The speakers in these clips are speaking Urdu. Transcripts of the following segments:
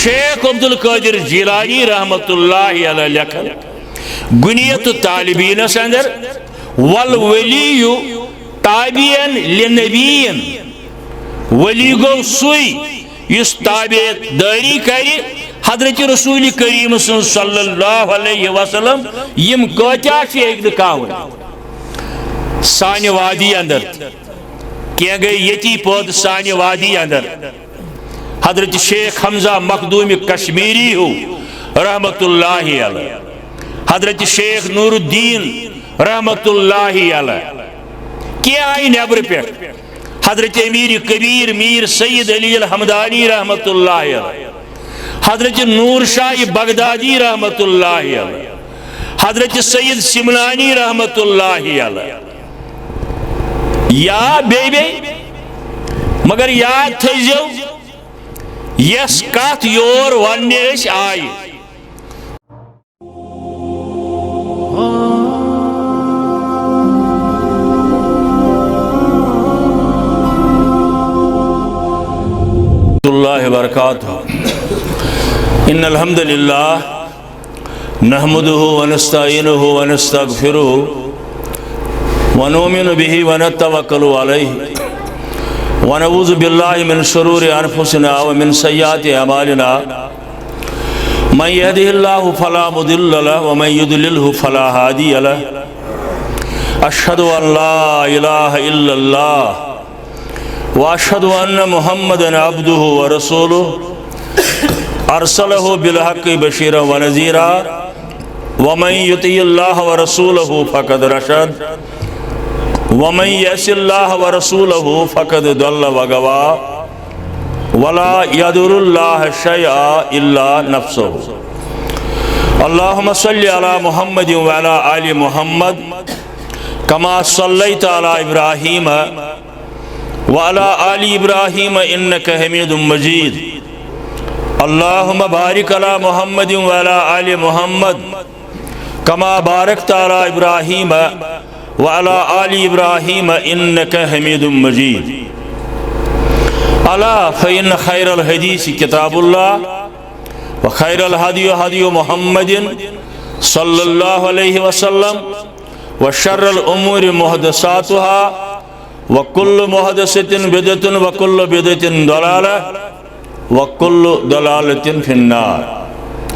شیخ عبد القادر جیلانی رحمت اللہ علیہ لکھن گنیت طالبین سندر والولی تابعین لنبیین ولی گو سوئی اس تابع داری کری حضرت رسول کریم صلی اللہ علیہ وسلم یم کتیا ایک دکاون سانہ وادی اندر کی گئی یتی پود سانہ وادی اندر حضرت شیخ حمزہ مخدوم کشمیری ہو رحمت اللہ علیہ حضرت شیخ نور الدین رحمت اللہ علیہ کیا آئی نیبر پہ حضرت امیر کبیر میر سید علی الحمدانی رحمت اللہ علیہ حضرت نور شاہ بغدادی رحمت اللہ علیہ حضرت سید سمنانی رحمت اللہ علیہ یا بے مگر یاد تھیزو یس کات یور ونیش آئی اللہ وبرکاتہ ان الحمد للہ نحمده ونستعینه ونستغفره ونؤمن به ونتوکل علیہ ونعوذ باللہ من شرور انفسنا ومن سیئات اعمالنا من يهده الله فلا مضل له ومن يضلل فلا هادي له اشهد ان لا اله الا الله واشهد ان محمدا عبده ورسوله ارسله بالحق بشيرا ونذيرا ومن يطع الله ورسوله فقد رشد ومن يعص الله ورسوله فقد ضل وغوى ولا يضر الله شيئا الا نفسه اللهم صل على محمد وعلى آل محمد كما صليت على ابراهيم وعلى آل ابراهيم انك حميد مجيد اللهم بارك على محمد وعلى آل محمد كما باركت على ابراهيم وعلى آل ابراهيم انك حميد مجيد الا فإن خير الحديث كتاب الله وخير الهدي هدي محمد صلى الله عليه وسلم وشر الامور محدثاتها وكل محدثة بدعة وكل بدعة ضلالة وكل ضلالة في النار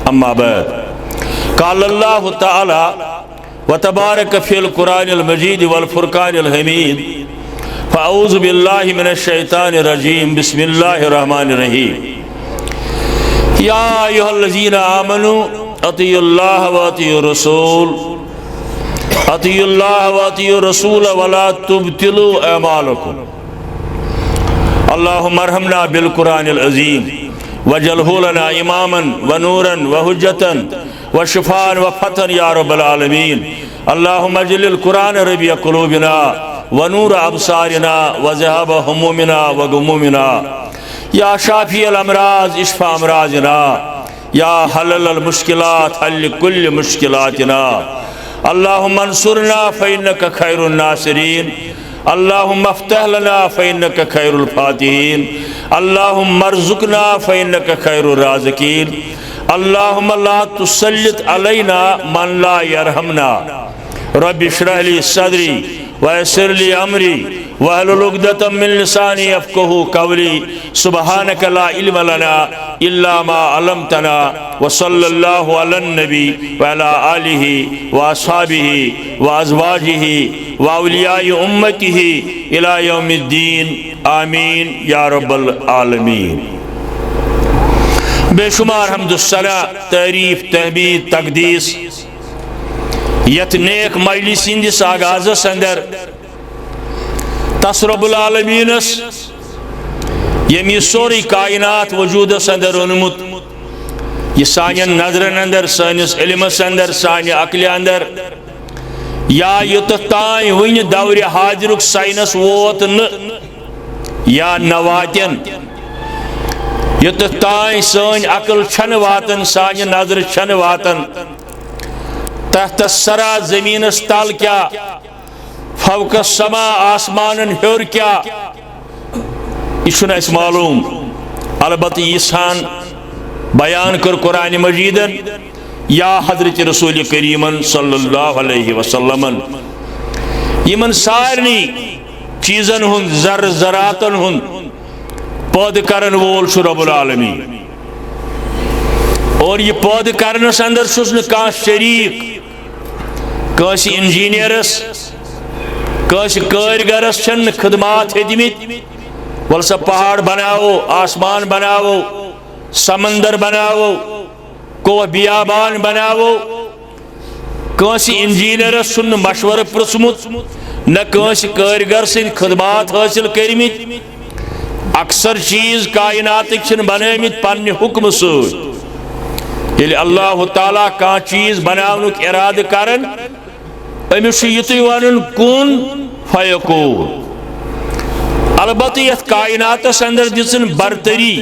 اما بعد قال الله تعالى وتبارك في القرآن المجيد والفرقان الحميد فأعوذ بالله من الشيطان الرجيم بسم الله الرحمن الرحيم يا أيها الذين آمنوا أطيعوا الله وأطيعوا الرسول أطيعوا الله وأطيعوا الرسول ولا تبطلوا أعمالكم اللهم ارحمنا بالقرآن العظيم واجعله لنا إماما ونورا وحجة وشفاء وفتحا يا رب العالمين اللهم اجعل القرآن ربيع قلوبنا ونور أبصارنا وذهاب همومنا وغمومنا يا شافي الأمراض اشفى أمراضنا يا حلل المشكلات حل كل مشكلاتنا اللهم انصرنا فإنك خير الناصرين اللهم افتح لنا فإنك خير الفاتحين اللهم ارزقنا فإنك خير الرازقين اللهم لا تسلط علينا من لا يرحمنا رب اشرح لي صدري ويسر لي امري واحلل عقدة من لساني يفقهوا قولي سبحانك لا علم لنا الا ما علمتنا وصلى الله على النبي وعلى آله واصحابه وازواجه واولياء امته الى يوم الدين آمين يا رب العالمين بے شمار حمد الصلاة تعریف تحمید تقدیس یت نیک مجلس ہندس آغازس اندر تس رب العالمینس یم یہ سوری کائنات وجودس اندر اونمت یہ سانین نظرن اندر سانس علمس اندر سانہ عقل اندر یا یوتھ تائیں ون دور حاضرک سائنس ووت یا نواتن یوتھ تائیں سن عقل چھن واتن سانہ نظر چھن واتن تحت السرا زمینس تل کیا فوق السما آسمانن ہیور کیا یہ معلوم البتہ یہ سان بیان کر قرآن مجیدن یا حضرت رسول کریم صلی اللہ علیہ وسلم یمن سارنی چیزن ہند زراتن ہند پود کرن وول چھ رب العالمین اور یہ پود کرنس اندر چھس نہ کانٛہہ شریک کٲنٛسہِ انجینئرس کٲنٛسہِ کٲرگرس چھن خدمات ہدمت ول سا پہاڑ بناو آسمان بناو سمندر بناو کوہ بیابان بناو کٲنٛسہِ انجینئرس چھن مشورٕ پرژھمُت نہ کٲنٛسہِ کٲرگر سٕنٛدۍ خدمات حٲصل کٔرمٕتۍ اکثر چیز کائناتک چھن بنٲمٕتۍ پننہِ حکمہٕ سۭتۍ ییٚلہِ اللہ تعالیٰ کانٛہہ چیز بناونُک ارادٕ کرن أمِس چھُ یِتُے ونُن کُن فیکون البتہ یتھ کائناتس اندر دِژٕن برتری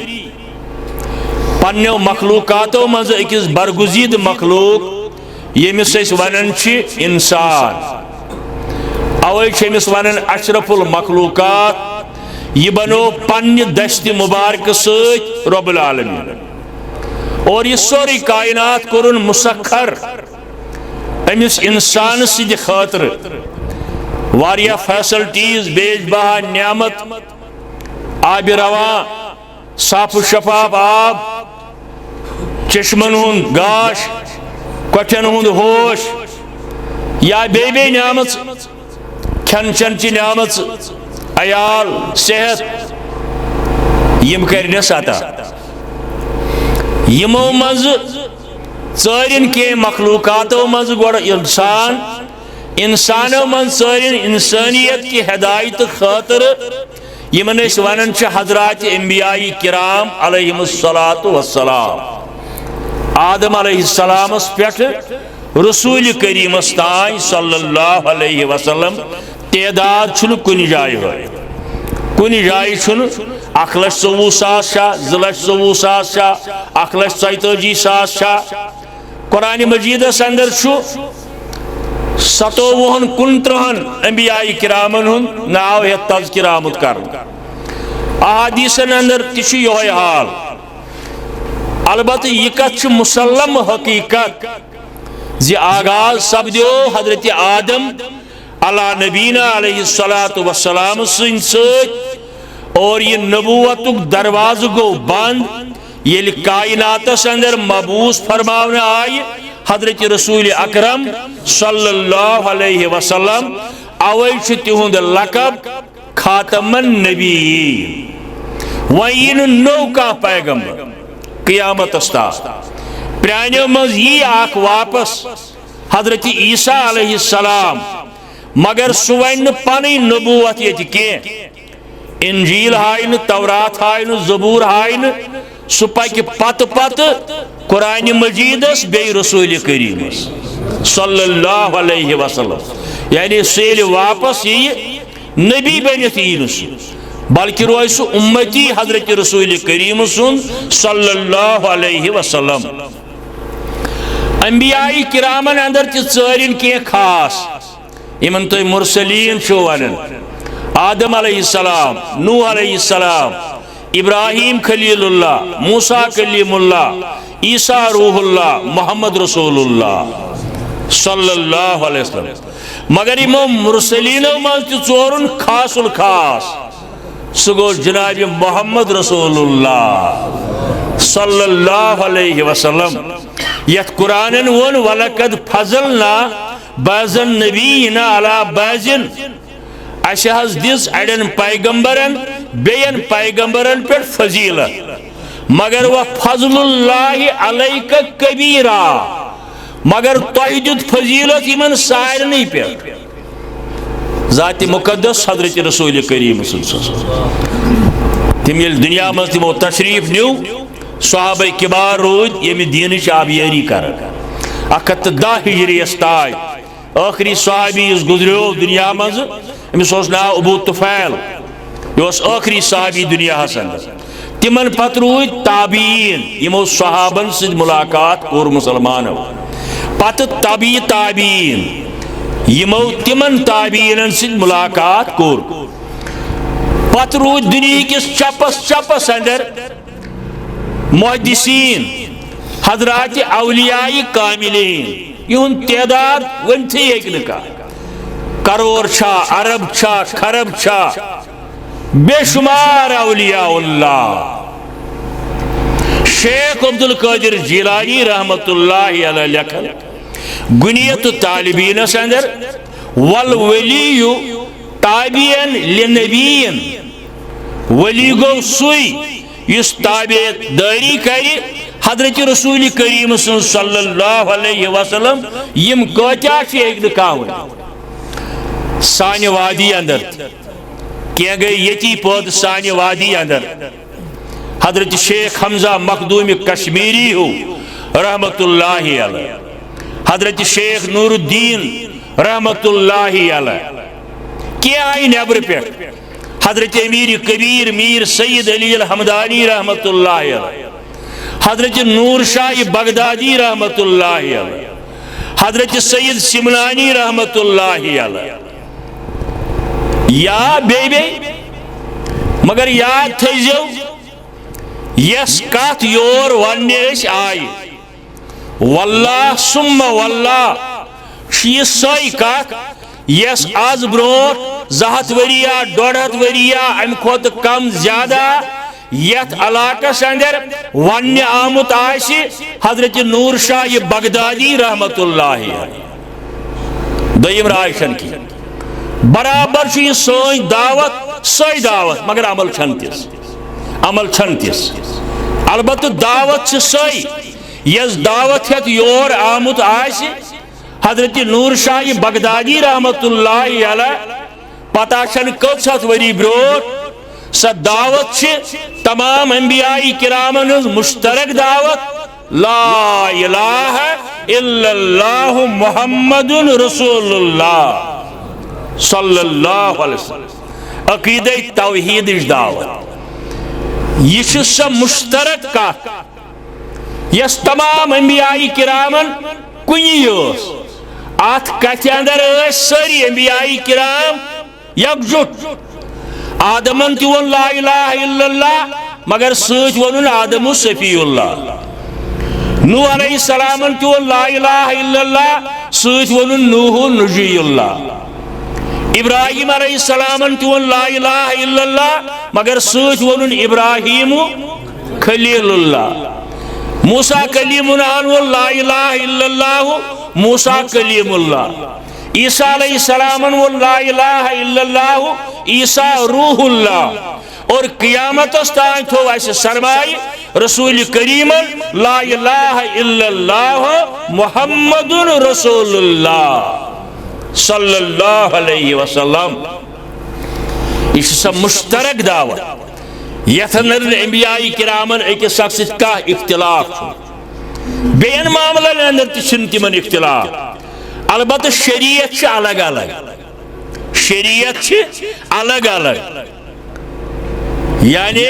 پننیو مخلوقاتو منٛز أکِس برگزیدٕ مخلوق ییٚمِس أسۍ ونان چھِ انسان اوے چھِ أمِس ونان اشرف المخلوقات یہ بنو پننہِ دستہِ مبارکہ سۭتۍ رب العالمین اور یہ سوری کائنات کرن مسخر امس انسان سند خاطر واریاہ فیسلٹیز بیج بہا نعمت آب رواں صاف و شفاف آب چشمن ہند گاش کٹھن ہند ہوش یا بے نعمت کھن چن چہ نعمت عیال صحت یم کرنس عطا یمو مز ژٲرِن کے مخلوقاتو مز گوڑ انسانو من ژٲرِن انسانیت کی ہدایت خاطر یمن اس ونن چھ حضرات انبیاء کرام علیہم الصلاۃ والسلام آدم علیہ السلام اس پیٹھ رسول کریم استائی صلی اللہ علیہ وسلم تعداد چھن کن جائے ہوئے کن جائے چھن 1,24,000 شاہ 2,24,000 شاہ 1,47,000 شاہ قرآن مجید اندر چھو 57 انبیاء کرامن ہن ناو ہے تذکر آمد کرن احادیثن اندر تشو یہ حال البتہ یہ کت مسلم حقیقت زی آغاز سپدیو حضرت آدم علی نبینا علیہ السلام سن سۭتۍ اور یہ نبوتک دروازہ گو بند یل کائناتس اندر مبعوث فرماونے آئی حضرت رسول اکرم صلی اللہ علیہ وسلم اوے چھ تہند لقب خاتم النبیین وین نو کا پیغمبر قیامت استا پرانیو مز یہ آکھ واپس حضرت عیسیٰ علیہ السلام مگر سوین پانی نبوت یہ کی انجیل ہائن تورات ہائن زبور ہائن سپاک پت پت قرآن مجیدس بے رسول کریم صلی اللہ علیہ وسلم یعنی سیل واپس یہ نبی بنت اینس بلکہ روی سو امتی حضرت رسول کریم صلی اللہ علیہ وسلم انبیاء کرامن اندر ژٲرِن کی خاص یمن تو مرسلین چھو ونن آدم علیہ السلام نوح علیہ السلام ابراہیم خلیل اللہ موسیٰ کلیم اللہ عیسیٰ روح اللہ محمد رسول اللہ صلی اللہ علیہ وسلم مگر امو مرسلینو من ژورن خاص الخاص سگو جناب محمد رسول اللہ صلی اللہ علیہ وسلم یت قرآن ون وَلَقَدْ فَضَلْنَا بَعْضَ النَّبِيِّينَ عَلَى بَعْضٍ اسہ حظ دِژ اڑین پیغمبرن بیین پیغمبرن پہ فضیلت مگر وہ فضل اللہ علیک کبیرہ مگر تہ دت فضیلت یمن سارنی پہ ذات مقدس حضرت رسول کریم تم یل دنیا مز تمو تشریف نیو صحابہ کبار رود یم دینچ آبیاری کر 110 ہجری استائی آخری صحابی اس گزریو دنیا مز امس ناو ابو طفیل یہ آخری صحابی دنیا حسن تمن پت رود تابعین یمو صحابن سے ملاقات اور مسلمانو پت تابعی تابعین یمو تمن تابعین سے ملاقات کور پت رود دنیا کس چپس اندر محدثین حضرات اولیاء کاملین یہن تعداد ونتھی ایکنکا کروڑ چھا عرب چھا خرب چھا بے شمار اولیاء اللہ شیخ عبد القادر جیلانی رحمت اللہ علیہ لکھن گنیت طالبین اندر والولی تابعین لنبیین ولی گو سوئی اس تابع داری کری حضرت رسول کریم صلی اللہ علیہ وسلم یم کوچا ایک دکاون سانی وادی اندر کیا گئی یتی پود سانی وادی اندر حضرت شیخ حمزہ مخدوم کشمیری ہو رحمت اللہ علیہ حضرت شیخ نور الدین رحمت اللہ علیہ کیا آئی نیبر پیٹ حضرت امیر کبیر میر سید علی الحمدانی رحمت اللہ علیہ حضرت نور شاہ بغدادی رحمت اللہ علیہ حضرت سید سمنانی رحمت اللہ علیہ یا بے مگر یاد تھیزو یس کات یور ونیش آئی واللہ ثم واللہ شی سوئی کات یس آز برونٹ زہت وریا ڈوڑت وریا ام کھوت کم زیادہ یت علاقہ سندر ون آمت آئیسی حضرت نور شاہ بغدادی رحمت اللہ دیم رائشن کی برابر چھ سوئی دعوت سوئی دعوت مگر عمل چھنتس البتہ دعوت چھ سوئی یس دعوت ہت یور آمت آئیسی حضرت نور شاہ بغدادی رحمت اللہ علیہ پتہ چھن کت ست وری بروٹ سا دعوت چھ تمام انبیاء کرامن مشترک دعوت لا الہ الا اللہ محمد رسول اللہ صلی اللہ علیہ وسلم عقیدہ توحید دعوت یہ سا مشترک کا یس تمام انبیاء کرامن کنی یوس آت کت اندر ساری انبیاء کرام یکجٹ آدمن تون لا الہ الا اللہ مگر سوچ ونن آدم صفی اللہ نوح علیہ السلام تون لا الہ الا اللہ سوچ ونن نوح نجی اللہ ابراہیم علیہ السلام تون لا الہ الا اللہ مگر سوچ ونن ابراہیم خلیل اللہ موسیٰ کلیم اللہ لا الہ الا اللہ موسیٰ کلیم اللہ عیسیٰ علیہ السلام لا الہ الا اللہ عیسیٰ روح اللہ اور قیامت استان تھو ایسے سرمائی رسول کریم لا الہ الا اللہ محمد رسول اللہ صلی اللہ علیہ وسلم اس سب مشترک دعوت یتنر انبیاء کرامن ایک شخص کا اختلاف بین معاملہ اندر تشنتی من اختلاف البتہ شریعت چھ الگ الگ شریعت چھ الگ الگ یعنی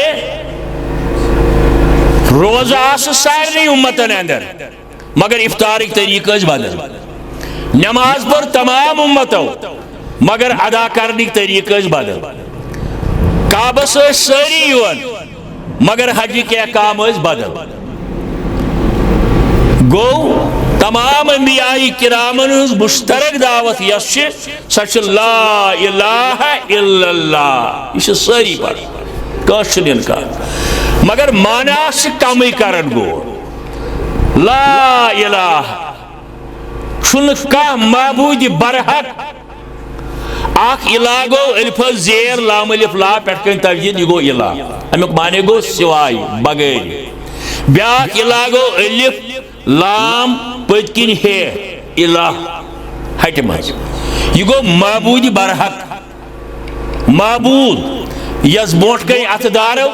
روزہ آس سارے امتن اندر مگر افطارک طریقہ بدل نماز پر تمام امتو مگر ادا کرنے طریقہ بدل کعبس ساری یون مگر حج کے احکام بدل گو تمام انبیاء کرامن مشترک دعوت یس سچ لا الہ الا اللہ یہ ساری پر کاشن انکار مگر مانا سے کم کرن گو لا الہ چھن کا معبود برحق اخ الہ گو الف زیر لام الف لا پٹھ کن تجدید یہ گو الہ امیک معنی گو سوائی بغیر بیاک الہ گو الف لام پتکن ہے الہ ہٹ مز یہ گو معبود برحق معبود یس بوٹ کئی اتدارو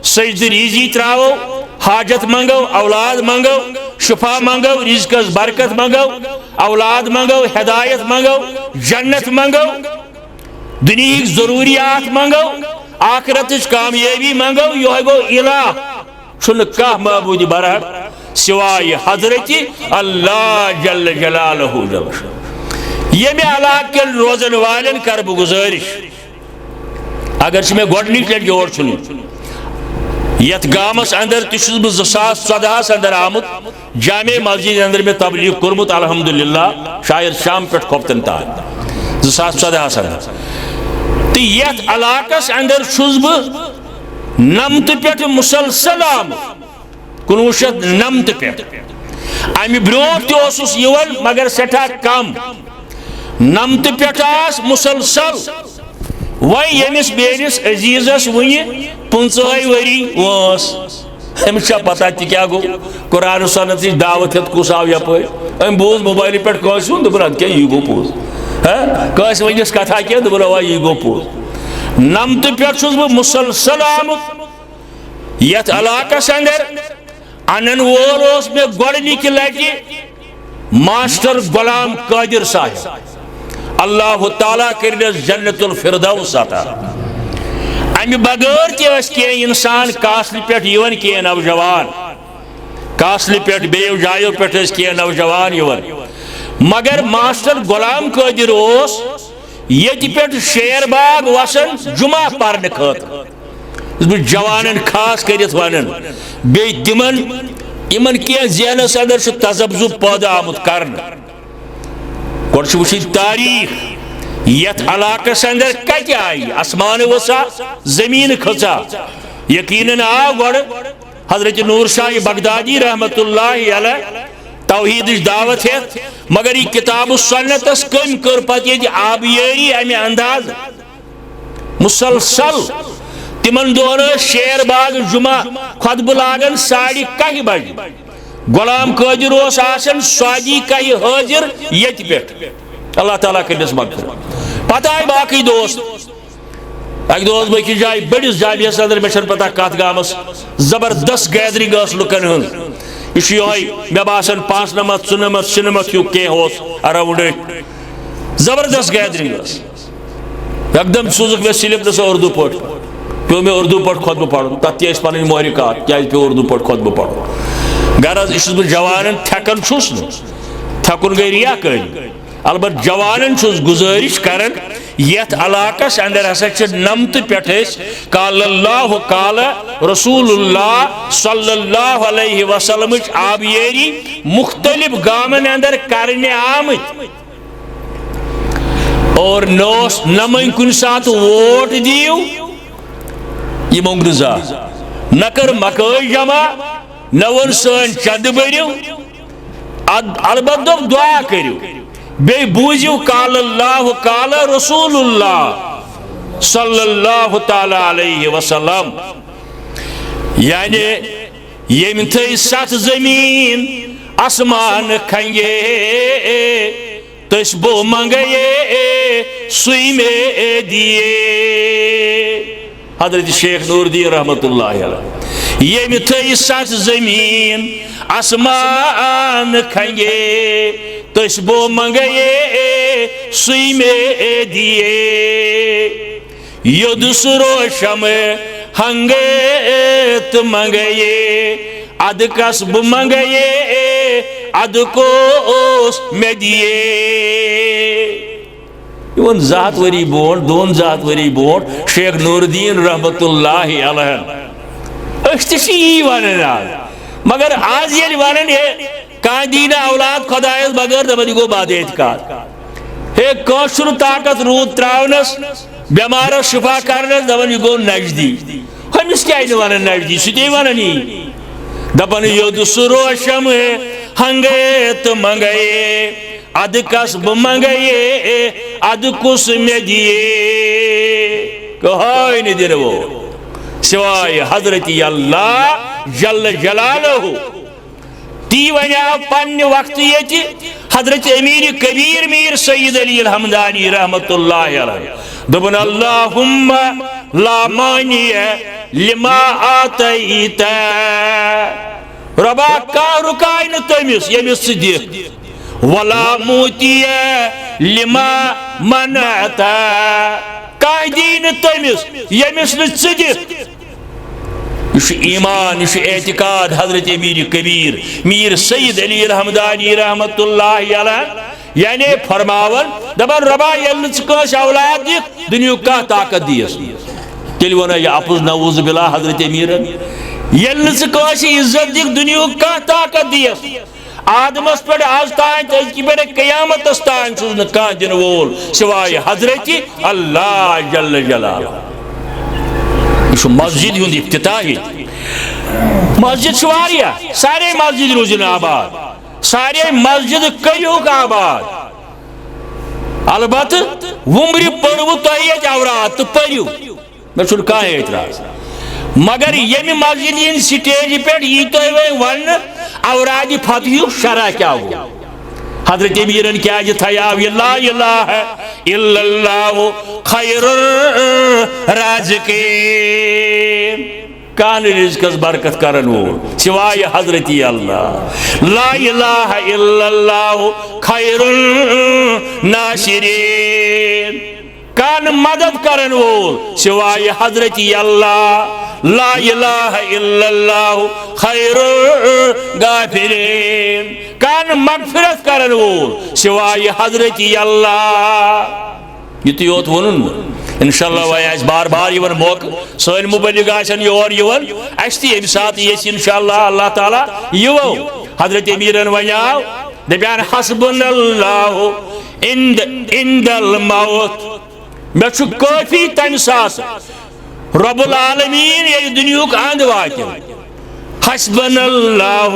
سجد ریزی تراو حاجت منگو اولاد منگو شفا منگو رزقس برکت منگو اولاد منگو ہدایت منگو جنت منگو دنیا ضروریات منگو آخرت کامیابی منگو یہ گو الہ چھن کا معبود برحق سوائے حضرت اللہ جل جلالہ یہ میں علاق کے روزن والن کرب گزارش اگر میں گوڑنی لٹ یور چھنی یت گامس اندر تشس بہ 2014 اندر آمت جامع مسجد اندر میں تبلیغ کورمت الحمدللہ شاید شام پہ کھوپتن تان 2014 اندر تو یت علاقس اندر چھس بہ نمت پہ مسلسل آمت 1990 پہ امی برونٹ تہ اوسس یوان مگر سٹھا کم 90 پہ آس مسلسل وی یمس بیس عزیزس ون 15 وری وس امس پتہ تہ کیا گو قرآن سنت دعوت ہت کس آو یپ ام بوز موبائل پہ کس دپن اد کیا یہ گو پوز کس ونس کتھا کیا دپن اوا یہ گو پوز 90 پہ چھس بہ مسلسل آمت یت علاقس اندر انن وول اس میں گۄڈنِکہِ لٹہِ ماسٹر غلام قادر صاحب اللہ تعالیٰ کرنس جنت الفردوس عطا امہ بغیر تہ انسان کاسل پہ یوان کی نوجوان کاسل پہ بیو جایو پہ کی نوجوان یوان مگر ماسٹر غلام قادر اس یت پہ شیر باغ وسن جمعہ پرنے خاطر جوانن خاص کرت ونن بی تمن کی ذہنس اندر تذبذب پیدا آمت کرن گوڑ وچھن تاریخ یت علاقس اندر کتہ آئی آسمان وسا زمین کھژا یقیناً آو گوڑ حضرت نور شاہ بغدادی رحمت اللہ علیہ توحید دعوت ہے مگر یہ کتاب السنتس کم کر پتہ یہ آبیاری امی انداز مسلسل تمن دون شیر باغ جمعہ خطبہ لاگن 11:30 بجے غلام قادر اس آسن 11:30 حاضر یت پہ اللہ تعالیٰ کرنس مغفرت پتہ آئی باقی دوست اک دوست بیکس جائے بڑس جامعس اندر مے پتہ کت گامس زبردست گیدرنگ اس لکن ہن یہ مے باسان 5 نمت 4 نمت 6 نمت ہوں کی اراؤنڈ زبردست گیدرنگ ایک دم سوزک میں سلپ نسا اردو پٹ پیو میں اردو پٹ خطبہ پڑھن تک تہ پن محرکات کیا پیو اردو پٹ خطبہ پڑھن غرض یہ بہ جوانن تھکن چھس تھکن گئی ریا کری البتہ جوانن چھس گزارش کرن یت علاقس اندر ہسا 90 پہ قال اللہ قال رسول اللہ صلی اللہ علیہ وسلم آبیاری مختلف گامن اندر کرنے آمت اور نوس نمن کن سات ووٹ دیو یہ مونگرزا نکر مکائی جمع نون سن چند بریو البتہ دعا کریو بے بوزیو قال اللہ قال رسول اللہ صلی اللہ تعالی علیہ وسلم یعنی یم تھی 7 زمین آسمان کھنگے تس بو منگے سوئی میں دیے حضرت شیخ نور الدین رحمت اللہ علیہ یم تھی 7 زمین آسمان کھنگے تس بو منگے سوئی میں دیے ید سروشم ہنگیت منگے اد کسب منگے اد کوس میں دیے یہ ذات وری بونٹ 2 ذات وری بونٹ شیخ نور الدین رحمت اللہ علیہ اختشی ونن مگر آج یہ ونن ہے کان دینا اولاد خدایس بغیر دبنی گو باد اعتقاد ہے کوشر طاقت رود تراونس بیمار شفا کرنس دبنی گو نجدی ہمس کیا ونن نجدی ستی وننی دبن یود سروشم ہنگیت منگے اد کسب منگے اد کس میں دیے کہائی نہیں دینے وہ سوائے حضرت اللہ جل جلالہ تی ونیا پن وقت یہ حضرت امیر کبیر میر سید علی الحمدانی رحمت اللہ علیہ دبن اللہم لا مانی لما آتیت ربا کا رکائن تمس یمس صدیق ولا موتی لما منعت کا دین تمس یمس صدیق یہ ایمان یہ اعتقاد حضرت امیر کبیر میر سید علی الحمدانی رحمت اللہ علیہ یعنی فرماون دبن ربا یل چکاش اولاد دیکھ دنیا کا طاقت دیس تیل ونا یہ اپوز نعوذ باللہ حضرت امیر یل نی عزت دک دنیا کا طاقت دیس آدمس پہ آز تان تو پہ قیامت تان کھانا دن وول سوائے حضرت اللہ جل جلالہ. یہ مسجد ہند افتتاحی مسجد سارے مسجد روزن آباد سارے مسجد کریوک آباد البتہ ومبر پڑو تہ اورات تو پریو مے چھن کانٛہہ اعتراض مگر یمہ مسجد ہند سٹیج پہ یہ تہ ون اوراد فتح شرح کیا گو حضرت امیرن کیا تھیاو لا الہ الا اللہ خیر الرازقین کان رزقس برکت کرن وول سوائے حضرت اللہ لا الہ الا اللہ خیر الناصرین کان مدد کرن وول سوائے حضرت اللہ لا الہ الا اللہ خیر الغافرین کان مغفرت کرن وول سوائے حضرت اللہ. یہ یوت ون انشاءاللہ وی آس بار بار یون موقع سن مبلغ آسن یور یون اس تہ یم سات یس انشاءاللہ اللہ تعالیٰ یو حضرت امیرن ونیاو دپیان حسبنا اللہ عند الموت مے چھ کافی تمہ سات رب العالمین یہ دنیاک اند وات حسبنا اللہ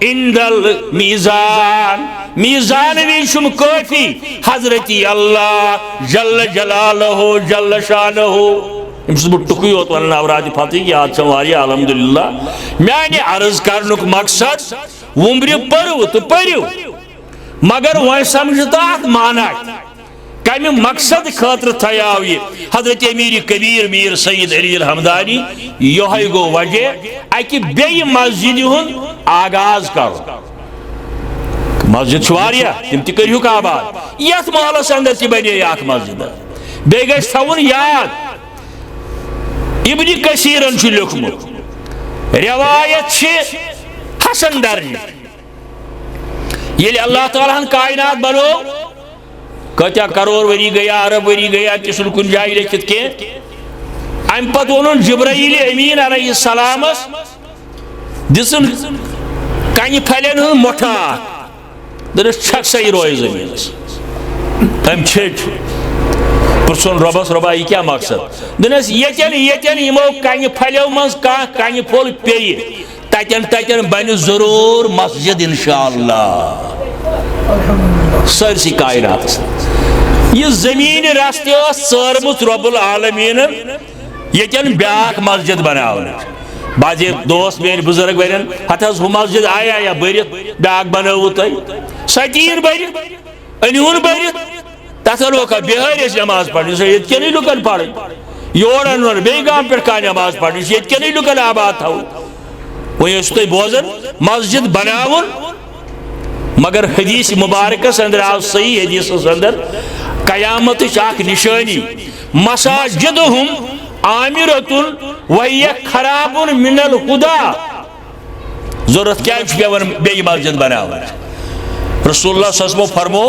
عند المیزان میزان بھی شم کافی حضرت اللہ جل جلالہ جل شانہ امس بہ ٹکی یوت ون اوراد فتح یاد چھ الحمدللہ میانہ عرض کرنک مقصد ومبر پرو تو پریو مگر وہ سمجھتا مانا کمی مقصد خاطر تھیاو یہ حضرت امیر کبیر میر سید علی الحمدانی یہ گو وجہ اکہ بی مسجد ہند آغاز کرو مسجد چھواریا تم تہ کریوک آباد یت محلس اندر تہ بنے اخ مسجد بیٚیہِ گژھِ تھاوُن یاد ابن کثیرن چھ لیوکھمُت روایت چھ حسن درجہ ییٚلہِ اللہ تعالیٰ ہن کائنات بنو کتیا کروڑ وری گیا ارب وری گیا تہ چھُنہٕ کُنہِ جایہِ لیکھِتھ کینٛہہ امہ پتہٕ ووٚنُن جبرائیل امین علیہ السلامس دِژٕن کنہِ پھلٮ۪ن ہٕنٛز مۄٹھا اکھ دنس چھک سا یہ روئے زمینس ام چھٹ پرسون ربس ربا یہ کیا مقصد دنس یتن یمو کنہ پھلیو مز کان کنہ پھول پی تتن بن ضرور مسجد انشاءاللہ سرسی کائنات یہ زمین راستے سرمت رب العالمین یتن بیاک مسجد بناون بعضی دوست میرے بزرگ ورن ہتھ ہو مسجد آیا یا برت بیاک بنو تھی ستیر برت انہون برت تک لوکا بہار نماز پڑھنے سے یہ کن لکن پڑھ یور انور بی گام پہ کان نماز پڑھنے سے یہ کن لکن آباد تھو وہ تھی بوزن مسجد بناون مگر حدیث مبارکس اندر آو صحیح حدیث اندر قیامت اخ نشانی مساجدہم عامرتن وہی خراب من الہدا ضرورت کیا پیون بی مسجد بناون رسول اللہ صلی اللہ علیہ وسلم فرمو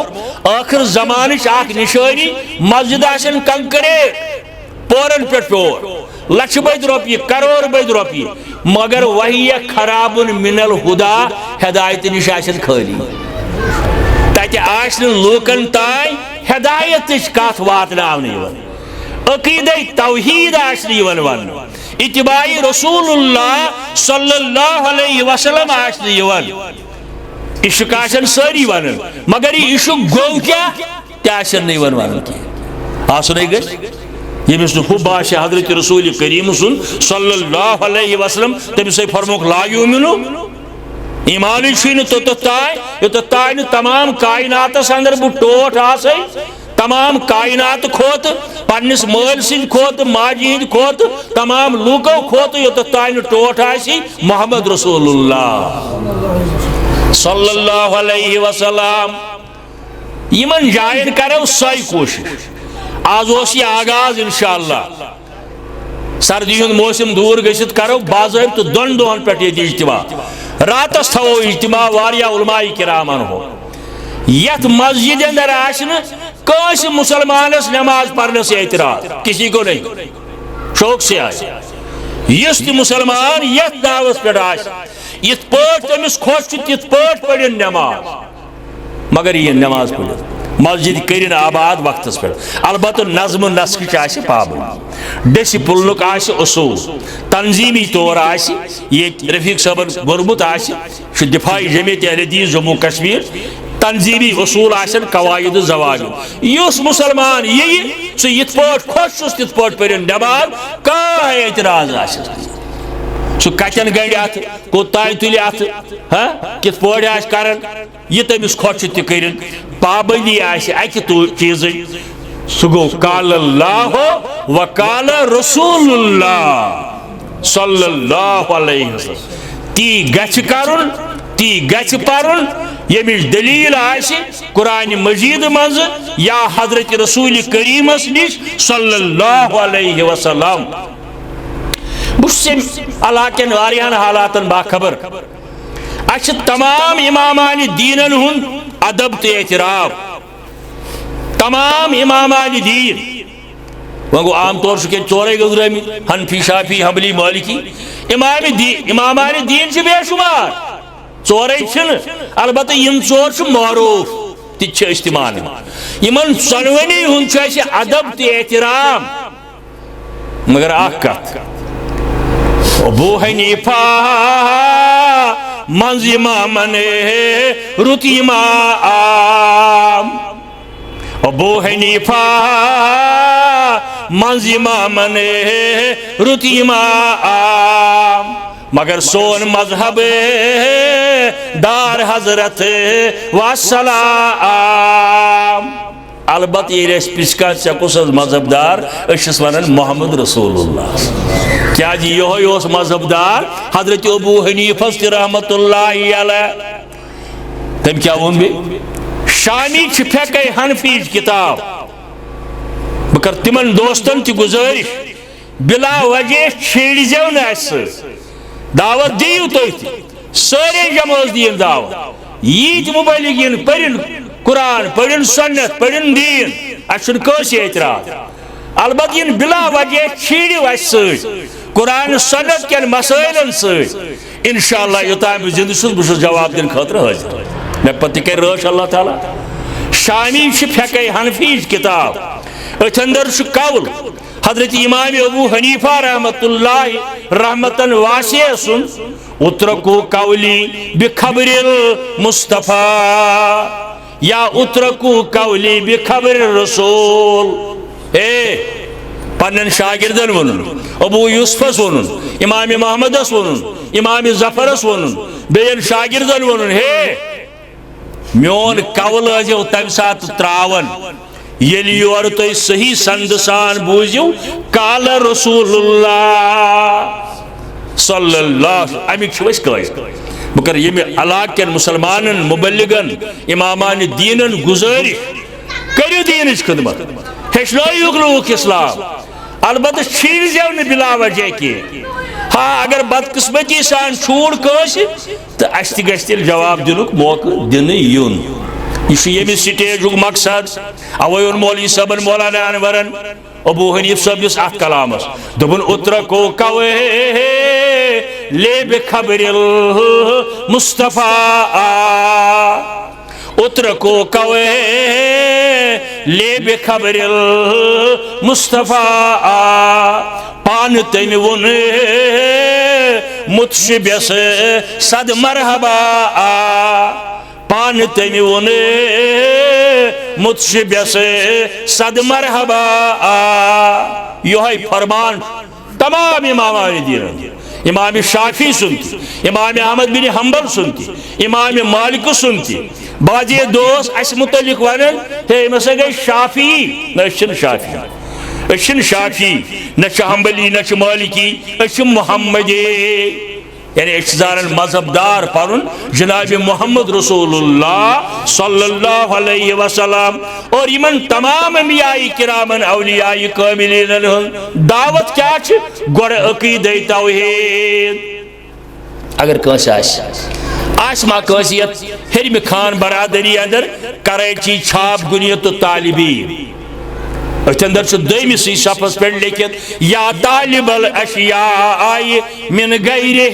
آخر زمان اخ نشانی مسجد آسن کنکرے پورن پہ پور لچھ بید روپیے کروڑ بید روپیے مگر وہی خراب من الہدا ہدایت نش آسن خالی تاکہ آسن لوکن تائیں ہدایت کت واتناؤن عقیدہ توحید آسن ون اتباع رسول اللہ صلی اللہ علیہ وسلم آسن عشق آسن ساری ون مگر یہ عشق گو کیا تیسن نہیں ون کی آسنے گش یمس حب آسہ حضرت رسول کریم سن صلی اللہ علیہ وسلم تمس فرموک لا یؤمنو ایمان چھن تو تائیں تمام کائنات اندر بہ ٹوٹ آسے تمام کائنات کھوت پنس مال سند کھوت ماجہ ہند کھوت تمام لوکو کھوت یوت تائیں ٹوٹ آسی محمد رسول اللہ صلی اللہ علیہ وسلم یمن جائن کرو سائی کوشش آز اس یہ آغاز انشاءاللہ سردی ہند موسم دور گھت کرو باضابطہ دون دہن پہ یہ اجتماع راتس تھو اجتماع واریا علماء کرامن ہو یت مسجد اندر آس مسلمانس نماز پڑھنے سے اعتراض کسی کو نہیں شوق سے آئے یس تہ مسلمان یت دعوت پہ یت پٲٹھۍ تٔمِس خۄش چھُ تِتھ پٲٹھۍ پٔرِن نٮ۪ماز مگر یہ نماز پٔرِتھ مسجد کرن آباد وقتس پہ البتہ نظم و نسق آسہِ پابند ڈسپلنک آسہِ اصول تنظیمی طور آسہِ یہ رفیق صٲبن گوٚرمُت آسہِ دفاعی جمعیت اہل حدیث جموں کشمیر تنظیمی اصول آسن قواعد ضوابط یس مسلمان یہ سہ یت پٲٹھۍ خۄش چھُس تِتھ پٲٹھۍ پٔرِن نماز کانٛہہ اعتراض آسٮ۪س سہ کتن گنڈ ات کوتان تل ات کت پٲٹھۍ آسہِ کران یہ تٔمِس خۄش چھُ تہِ کٔرِن پابندی آسہِ اکہ چیزٕچ سہ گوٚو قال اللہ و قال رسول اللہ صلی اللہ علیہ وسلم تی گژھِ کرُن تی گژھِ پرُن ییٚمِچ دلیل آسہِ قرآن مجید منٛز یا حضرت رسول کریمس نش صلی اللہ علیہ وسلم بہٕ علاقن واریاہن حالاتن باخبر اچھا تمام امامان دینن ہند ادب تو احترام تمام امامان دین وہ گو عام طور سے ژورے گزرمی حنفی شافی حنبلی مالکی امامان دین سے بے شمار ژورے چھن البتہ یم ژور چھ معروف تہ استعمال یمن ژۄنوٕنی ہند چھ اسہ ادب تو احترام مگر اکھ کتھ ابو حنیفہ منز امامن رت امام ابو حنیفہ منز امامن رت امام مگر سون مذہب دار حضرت وسلام البتہ یہ پسکا ٹھیک مذہب دار اس ونان محمد رسول اللہ کیا جی یہ مذہب دار حضرت ابو حنیفہ رحمت اللہ علیہ تم کیا ون بی شامی فقہ حنفی کتاب بہ کر تمن دوستن تہ گزارش بلا وجہ چھیڑ زیو نا دعوت دیو تھی سارے جماعت دین دعوت یہ مبلغین پرن قرآن پرن سنت پرن دین اچھن کٲنٛسہِ اعتراض البتہ ین بلا وجہ چھیڑو اس قرآن سنت کن مسائلن انشاءاللہ یوتام بہ زندہ چھس بہ جواب دن خاطر حاضر مے پتہ کر رٲچھ اللہ تعالیٰ شامی فقہ حنفی کتاب اتھ اندر قول حضرت امام ابو حنیفہ رحمت اللہ رحمتن واسع سن اترکو قولی بخبر المصطفیٰ یا اترکو قولی بخبر الرسول پنن شاگردن ونن ابو یوسفس ونن امام محمدس ونن امام ظفرس ونن بین شاگردن ونن میون قول ٲسِو تمہِ ساتہٕ تراون ییٚلہِ یورٕ تُہۍ صحیح سند سان بوٗزِو قال رسول اللہ صلی اللہ امیک چھُ أسۍ قٲیل بہٕ کرٕ ییٚمہِ علاقہٕ کٮ۪ن مُسلمانن مُبلِغن امامان دیٖنن گُزٲرِش کٔرِو دیٖنٕچ خدمت ہیٚچھنٲیِوکھ لوٗکھ اسلام البتہ چھیٖرۍ زیو نہٕ بلا وجہ کینٛہہ ہاں اگر بدقسمتی سان چھوڑ کٲنٛسہِ تہٕ اَسہِ تہِ گژھِ تیٚلہِ جواب دِنُک موقعہٕ دِنہٕ یُن یہ ییٚمہِ سٹیجُک مقصد اوے اوٚن مولوی صٲبن مولانا انورن ابو حنیف صٲبنِس اتھ کلامس دوٚپُن اترکو قولی بخبر المصطفیٰ اترکو قولی بخبر المصطفیٰ پان تٔمۍ ووٚن متشبیس صد مرحبا پان تٔمۍ ووٚن متشبیس صد مرحبا یہوے فرمان تمام امامان دین امام شافی سنتی امام احمد بن حنبل سنتی امام مالک سنتی بعضی دوست اس متعلق ونن ہے مسا گئی شافی نہ شافی اشن شافی نہ حنبلی نہ مالکی اش محمدی یعنی اشزارن مذہب دار پرن جناب محمد رسول اللہ صلی اللہ علیہ وسلم اور یمن تمام انبیاء کرامن اولیاء کاملین دعوت کیا چھ گوڑ عقیدہ توحید اگر کانس آسما کانسیت ہرم خان برادری اندر کراچی چھاپ گنیت طالبی اتندر سے دویمی سی شفظ پر لیکن یا طالب الاشیاء من غیرہ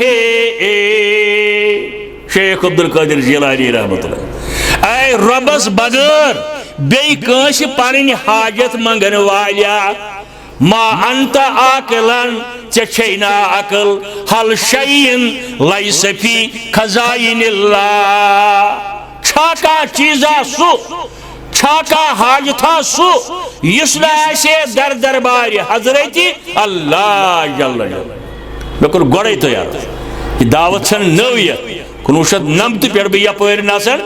شیخ عبدالقادر جیلانی رحمت اللہ اے ربس بغیر بی کنش پانی حاجت منگن والیا ما انت آکلن چچینا عقل حل شیئن لیس فی خزائن اللہ چھاکا چیزا سو چھاکا حاجتھا سو یسنا ایسے در درباری حضرتی اللہ جل جل بکر گوڑے تو یار یہ دعوت سن نویت کنوشت نمت پیڑ بھی اپویر ناسن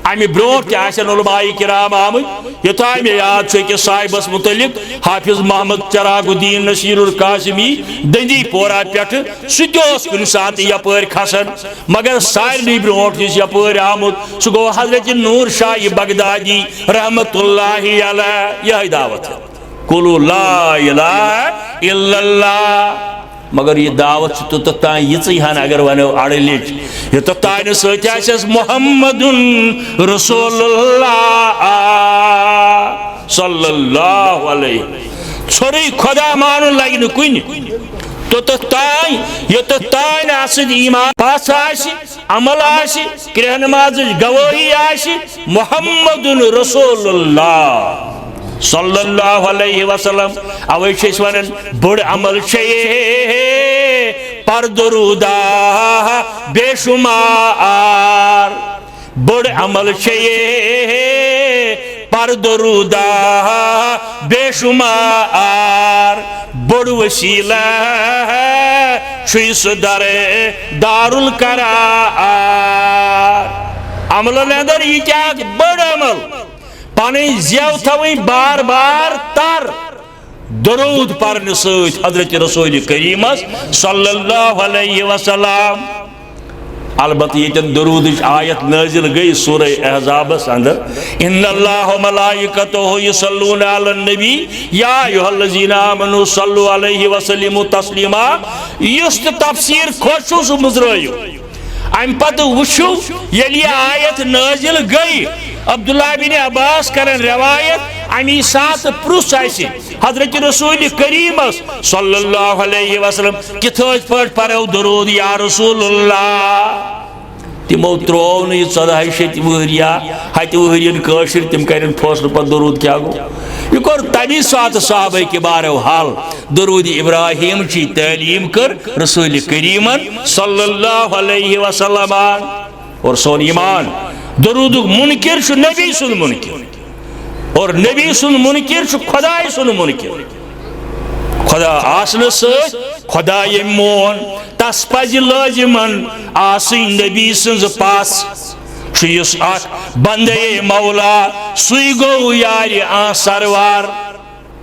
امی برونٹ تی آسن علماء کرام آمد یہ تو آمی یاد چھو کہ صاحبس متعلق حافظ محمد چراغ الدین نصیر القاسمی دندی پورا پیٹ سدوس کن سات یپر کھسن مگر سارنی برونٹ جس یپر آمد سو گو حضرت نور شاہ بغدادی رحمت اللہ علیہ یہ دعوت ہے قولوا لا الہ الا اللہ مگر یہ دعوت تو تتائیں یہ چیہاں اگر ونو اڑے لیچ یہ تتائیں سوچا ہے محمد رسول اللہ صلی اللہ علیہ چھوڑی خدا مانو لگی نکوئی تو تتائیں یہ تتائیں آسد ایمان پاس آشی عمل آشی کرہ نماز گواہی آشی محمد رسول اللہ صلی اللہ علیہ وسلم اوے شیش ونن بڑ عمل شیئے پر درودہ بے شمار بڑ عمل شیئے پر درودہ بے شمار بڑ وسیلہ شیس در دار القرار عمل ندر یہ کیا بڑ عمل پانی زیو تھوئی بار بار تر درود پر نسوچ حضرت رسول کریم صلی اللہ علیہ وسلم البتہ یہ درود آیت نازل گئی سورہ احزاب اندر ان اللہ و ملائکتہ یصلون علی النبی یا ایھا الذین آمنوا صلوا علیہ وسلموا تسلیما یست تفسیر خوشو سو مزرائیو ام پتہ وشو یلی آیت نازل گئی عبداللہ بن عباس کرن روایت امی سات پروس آئیسی حضرت رسول کریم صلی اللہ علیہ وسلم کتھوچ پڑھ پڑھو درود یا رسول اللہ تمو ترون یہ صدای شیط وہریا ہتی وہرین کاشر تم کرن فوصل پر درود کیا گو یہ کور تبی سات صحابہ کے بارے حال درود ابراہیم چی تعلیم کر رسول کریم صلی اللہ علیہ وسلم اور سون ایمان درود منکر شو نبی سن منکر اور نبی سن منکر شو خدای سن منکر خدا آسن سچ خدا مون تس پز لازمن آسن نبی سنز پاس شیس بندے مولا سوئی گو یاری آن سروار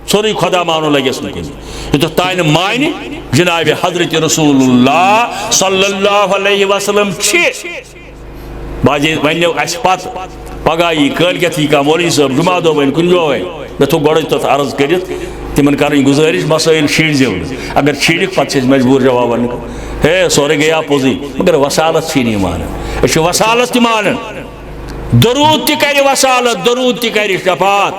سوری خدا مانو لگے سنکن یہ تو تائن معنی جناب حضرت رسول اللہ صلی اللہ علیہ وسلم چھے باجی ونیو اسپات پگائی کلگتی کا مولی صاحب جمعہ دو بین کنجو ہے میں تو گوڑی تو عرض کرت تمن کریں گزارش مسائل چھیڑ زیو اگر چھیڑک پتہ چھس مجبور جواب ون ہے سورے گیا پوزی مگر وسالت چھی نہیں مانن اچھا وسالت تہ مانن درود تہ کر وسالت درود تہ کر شفاعت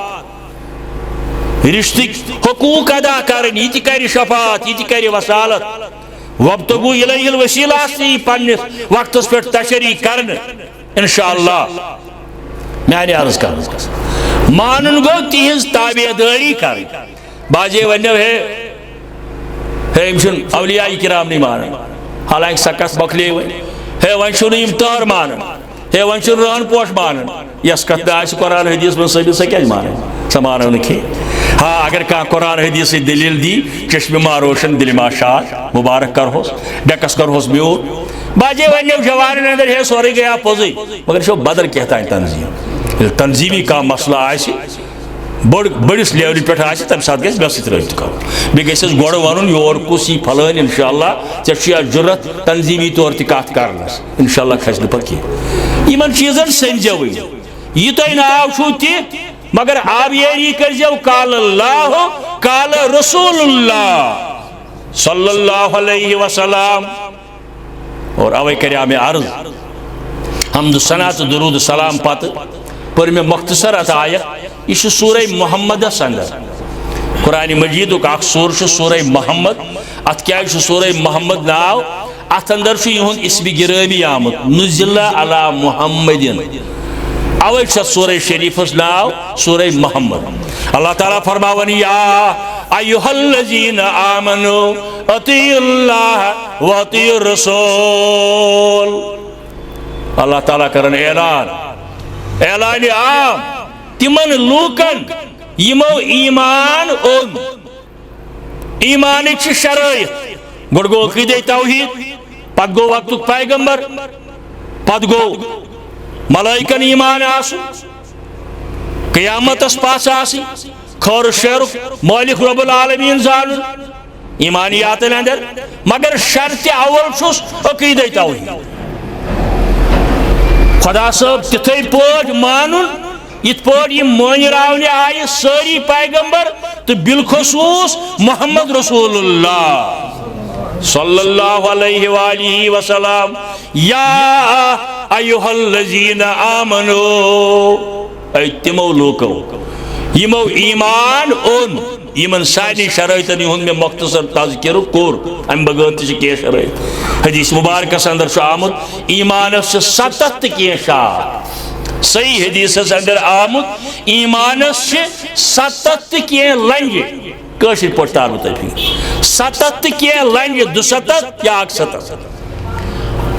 رشتک حقوق ادا کرن یہ تہ کر شفاعت یہ تہ کر وسالت وابتغوا الیہ الوسیلہ سی پنس وقتس پہ تشریح کرن انشاءاللہ میں نے عرض کرنا مانن گو تہذ تابع داری کر باجے ونیو ہے امشن اولیاء کرام نہیں مانن حالانکہ سکس بکلی ہوئی ہے ونشن امتار مانن ہے ونشن رہن پوش مانن یس کت آس قرآن حدیث میں ثابت سا کیا مانن سمانو نکھے ہاں اگر کہاں قرآن حدیث سے دلیل دی چشم ما روشن دل ما شاد مبارک کر ہوس ڈکس کر ہوس بیور باجے ونیو جوان اندر ہے سوری گیا پوزی مگر شو بدل کہتا ہے تنظیم تنظیمی کا مسئلہ آئیسی بڑس لیوری پہ آئیسی تم ساتھ گیس بیس اترابط کرو بے گیسیس گوڑ وانون یور کسی پھلن انشاءاللہ چشیا جرت تنظیمی طور تکات کرنس انشاءاللہ کھجل پر کی ایمن چیزن سنجوئی یہ تو انہاو چھوٹی مگر آبیری کر جو قال اللہ قال رسول اللہ صلی اللہ علیہ وسلم اور اوے کریا میں عرض حمد سنات درود سلام پات پر میں مختصر آیت یہ سورہ محمد سندر قرآن مجید کا سور سورہ محمد ات کیا سورہ محمد ناو ات اندر یہن اسم گرامی آمد نزل علی محمد اوے سورہ شریف ناو سورہ محمد اللہ تعالیٰ فرماون یا ایھا الذین آمنوا اطیعوا اللہ واطیعوا الرسول اللہ تعالیٰ کرن اعلان عام تمن لوکن یمو ایمان اون ایمان چھ شرائط گوڑ گو عقیدہ توحید پت گو وقت پیغمبر پت گو ملائکن ایمان آسو قیامت اس پاس آسی خور شہر مالک رب العالمین زان ایمانیات اندر مگر شرط اول چھس عقیدہ توحید خدا صاحب تتھے پوٹ مانن ات پوٹ یہ مانراونے آئے ساری پیغمبر تو بالخصوص محمد رسول اللہ صلی اللہ علیہ وآلہ وسلم یا ایھا الذین آمنوا اے تمو لوکو یمو ایمان اون یمن ساری شرائطن ہند میں مختصر تذکر کور ام بغیر تہ کی شرائط حدیث مبارکس اندر آمد ایمان سے 7 کی شاہ صحیح حدیث اندر آمد ایمان سے 7 کی لنج کشر پہ تارو تھی 7 کی لنج 2 یا 7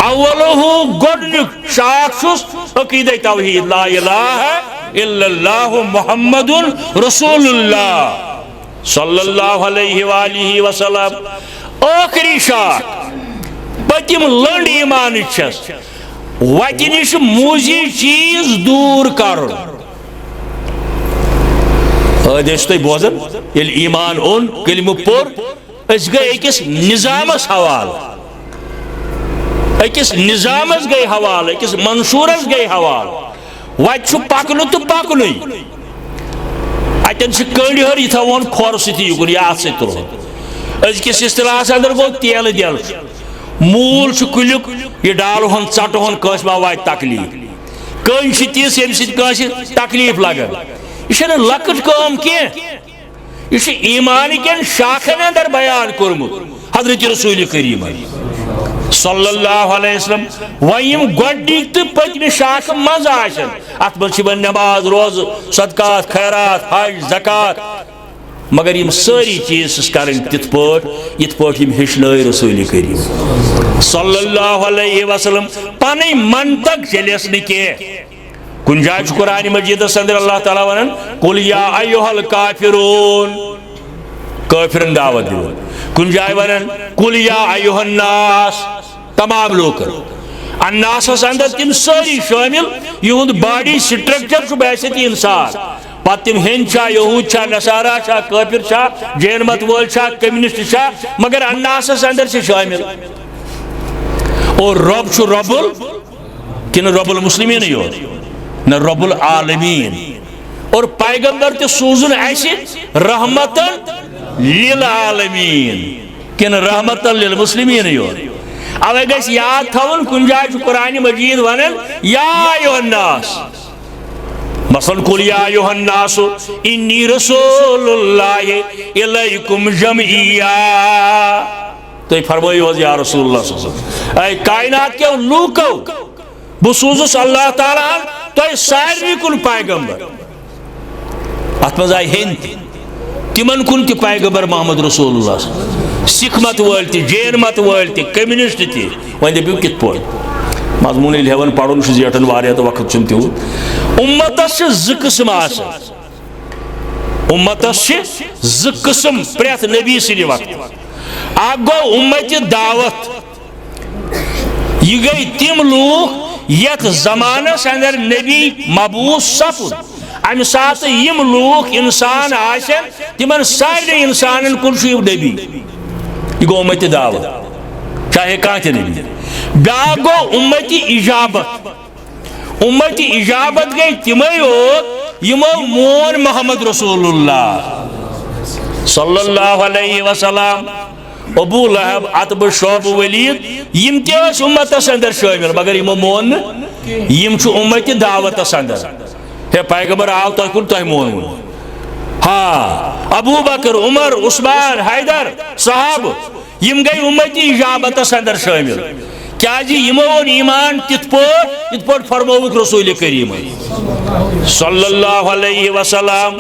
اولہ گۄڈنیُک شاخ چھُس عقیدہ توحید لا الہ الا اللہ محمد رسول اللہ صلی اللہ علیہ وآلہ وسلم آخری شاخ پتم لنڈ ایمان چھس وتہ نش موزی چیز دور کرن تھی بوزن یل ایمان اون کلمہ پور اس گئی اکس نظامس حوالہ اکس نظامس گئی حوالہ اکس منشورس گئی حوالہ وتہ پکن تو پکن اتن کنڈ ہر یہ تھون کھور سی یکن یا ات ست ازکس اصطلاحس اندر گو تیل دل مول کلیک یہ ڈال ہن ژٹ ہن کس ما وات تکلیف کن تیس یم سس تکلیف لگان یہ لکٹ کام کی یہ ایمان کن شاخن اندر بیان کورمت حضرت رسول کریم صلی اللہ علیہ وسلم ویم گوڈنک تو پتم شاخ مز آشن ات من نماز روز صدقات خیرات حج زکات مگر یم ساری چیز کرن تت پٹ یت پٹ یم ہشن رسول کریم صلی اللہ علیہ وسلم پن منطق چلس نکی کن جائے قرآن مجید اندر اللہ تعالیٰ ونن قل یا ایھا الکافرون کافرن دعوت دیون کن جائے ونن قل یا ایھا الناس تمام لوگ الناس اندر تم ساری شامل یہند باڈی سٹرکچر بحثیت انسان پتہ تم ہند یہود نصارہ کافر جین مت وول کمیونسٹ مگر الناس اندر سے شامل اور رب رب کن رب المسلمین یوت نہ رب العالمین اور پیغمبر تے سوزن ایسے رحمتن للعالمین کن رحمتن للمسلمین یوت اوے گیس یاد تھون کن جائے قرآن مجید ونن یا ایھا الناس مثلا قل یا ایھا الناس انی رسول اللہ الیکم جمعیا تو فرمائیو یا رسول اللہ صلی اللہ علیہ وسلم اے کائنات کے لوکو بسوزس اللہ تعالیٰ تو ساری کن پیغمبر ات مز آئی ہند تمن کن تہ پیغمبر محمد رسول اللہ سکھ مت ول تہ جین مت ول تہ کمیونسٹ تہ ون دپو کت پہ مضمون ہیون پڑھن زیٹن واریاہ تو وقت چھ تیوت امتس ز قسم امتس ز قسم پریت نبی سند وقت اک گو امت دعوت یہ گئی تم لوگ یت زمانس اندر نبی مبعوث سپد ام سات یم لوگ انسان آسن تمن سارے انسانن کن نبی یہ گو امت دعوت چاہے کان تہ نبی بیا گو امت اجابت گئی تمے یوت یمو مون محمد رسول اللہ صلی اللہ علیہ وسلم ابو لہب عتب شعب ولید یم تہ امتس اندر شامل مگر یمو مون یم امت دعوت اندر ہے پیغمبر آو تہ کن تہ مون ہاں ابو بکر عمر عثمان حیدر صحاب یم گئی امتی اجابت اندر شامل کیا جی یمون ایمان تت پوٹ فرموک رسول کریم صلی اللہ علیہ وسلم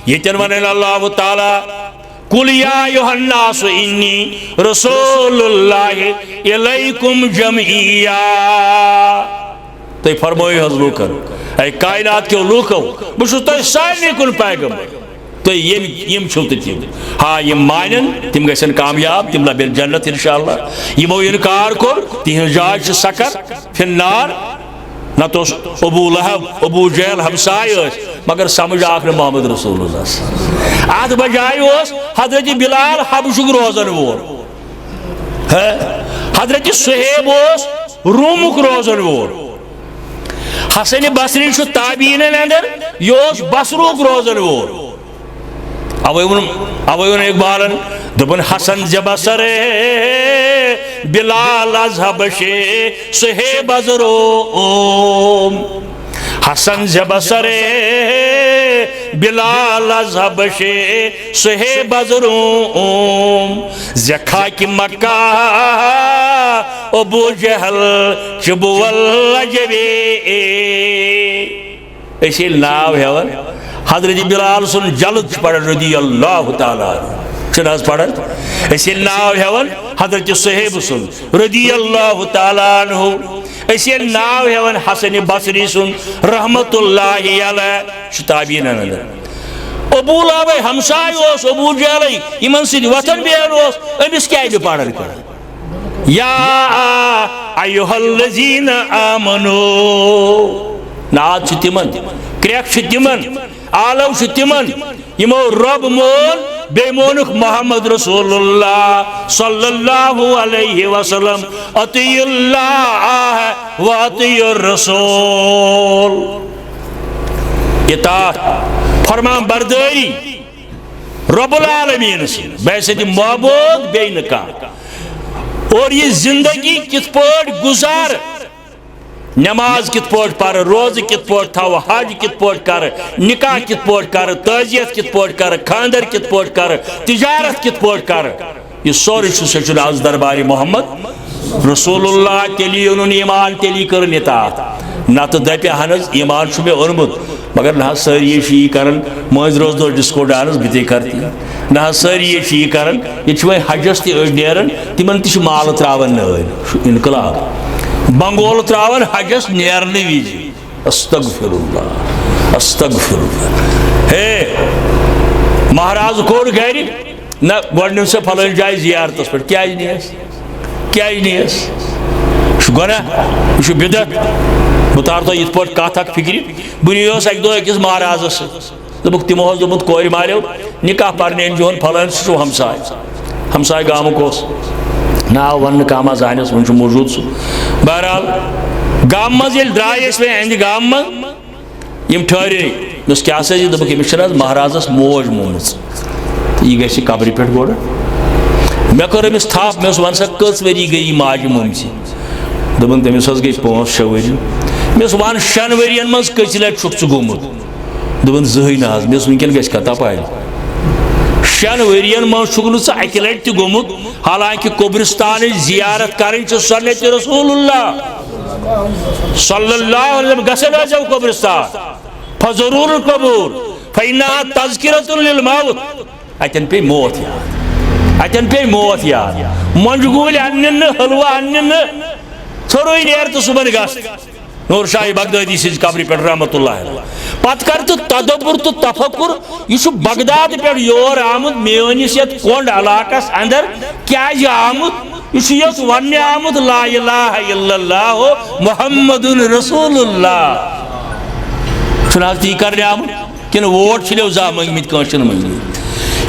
یتن ونن اللہ تعالی قل یا ایھا الناس انی رسول اللہ الیکم جمعیا تو فرموئی حض لوکن اے کائنات کے لوکو بشو تو سارے کن پیغمبر تو یم چھو تم ہاں یم مانن تم گھن کامیاب تم لبن جنت انشاءاللہ یمو انکار کور تہن جائے سکر فی النار نہ تو ابو لہب ابو جہل ہمسائے مگر سمجھ آکھ محمد رسول اللہ ات بجائے حضرت بلال حبشک روزن وول حضرت صہیب رومک روزن وول حسن بصری تابعین اندر یہ بصروک روزن وول اوے اقبالن دبن حسن جبصر بلال از حبشے صہیب از روم حسن جبصر بلال از حبشے صہیب از روم زکھا کی مکہ ابو جہل چبو واللجبے اسی ناو ہے حضرت بلال سن جلد پڑھ رضی اللہ تعالیٰ چھناز پڑھن اسی ناو ہیون حضرت صہیب سن رضی اللہ تعالیٰ عنہ اسی ناو ہیون حسن بصری سن رحمت اللہ علیہ شتابین اندر ابو لہب ہمسائے اس ابو جہل یمن سید وطن بیان اس امس کیا پڑھن کر یا ایھا الذین آمنو نات چھ تمن کریک چھ تمن عالم چھ تمن یمو رب مون بے مونک محمد رسول اللہ صلی اللہ علیہ وسلم اطیع اللہ و اطیع الرسول اطاعت فرمان برداری رب العالمین سے بیسے دی معبود بے نکاح اور یہ زندگی کت پوٹ گزار نماز کت پوٹ پر روز کت پوٹ تھاو حج کت پوٹ کر نکاح کت پوٹ کر تعزیت کت پوٹ کر خاندر کت پوٹ کر تجارت کت پوٹ کر یہ سوری سچن از درباری محمد رسول اللہ تیلی انہوں نے ایمان تیلی کرن اطاعت نہ تو دپی ہنز ایمان چھو میں اونمت مگر نہ ساری یہ شیئی کرن موز روز دو ڈسکو ڈانس بتے کرتی نہ ساری یہ شیئی کرن یہ چھوئے حجس تی اج نیرن تمن تیش مال تراون انقلاب بنگول تراون حجس نیرن ویجی استغفر اللہ ہے مہراز کور گھر نہ گوڑنن سے پھلن جائے زیارتس پر کیا نہیں ہے گنا یہ بدت بتار تو یہ پوٹ کات اک فکری بنیوس ایک دو اکس مہاراز دبک تمو دومت کور ماریو نکاح پرنے جون پھلن سو ہمسائے گام کوس نا ون کاما زانس ون موجود سو بہرحال گام مز یل درائیس میں اند گام مز یم ٹھہرے مس کیا سے دبک امشراز مہارازس موج مونس یہ گیسی قبری پیٹ گوڑ میں کر امس تھاپ میں ون سا کس وری گئی ماج مومسی دبن تمس گئی 5-6 وری مس ون 6 ورین مز کس لٹ چھک ژٕ گومت دبن زہی نہ مس ونکن گژھِ کتا پاے 6 ورین مز چھک نہ ژٕ اکہ لٹ تہ گومت حالانکہ قبرستان زیارت کرن چھ سنت رسول اللہ صلی اللہ علیہ وسلم گژھن ٲسِو قبرستان فضرور القبور فإنها تذکرۃ للموت اتن پے موت یاد اتن پے موت یاد منجگول انن حلوہ انن ژھوٚرُے نیر تو صبح گژھ نور شاہ بغدادی سٕنٛزِ قبرِ پٮ۪ٹھ رحمت اللہ علیہ پتہٕ کر تو تدبر تو تفکر یہ چھُ بغداد پٮ۪ٹھ یور آمُت میٲنِس یتھ کۄنڈ علاقس اندر کیازِ آمُت یہ چھُ یوت وننہِ آمُت لا الہ الا اللہ محمد رسول اللہ چھُنہٕ حظ تی کرنہِ آمُت کِنہٕ ووٹ چھِلو زانٛہہ منٛگمٕتۍ کٲنٛسہِ چھِنہٕ منٛگمٕتۍ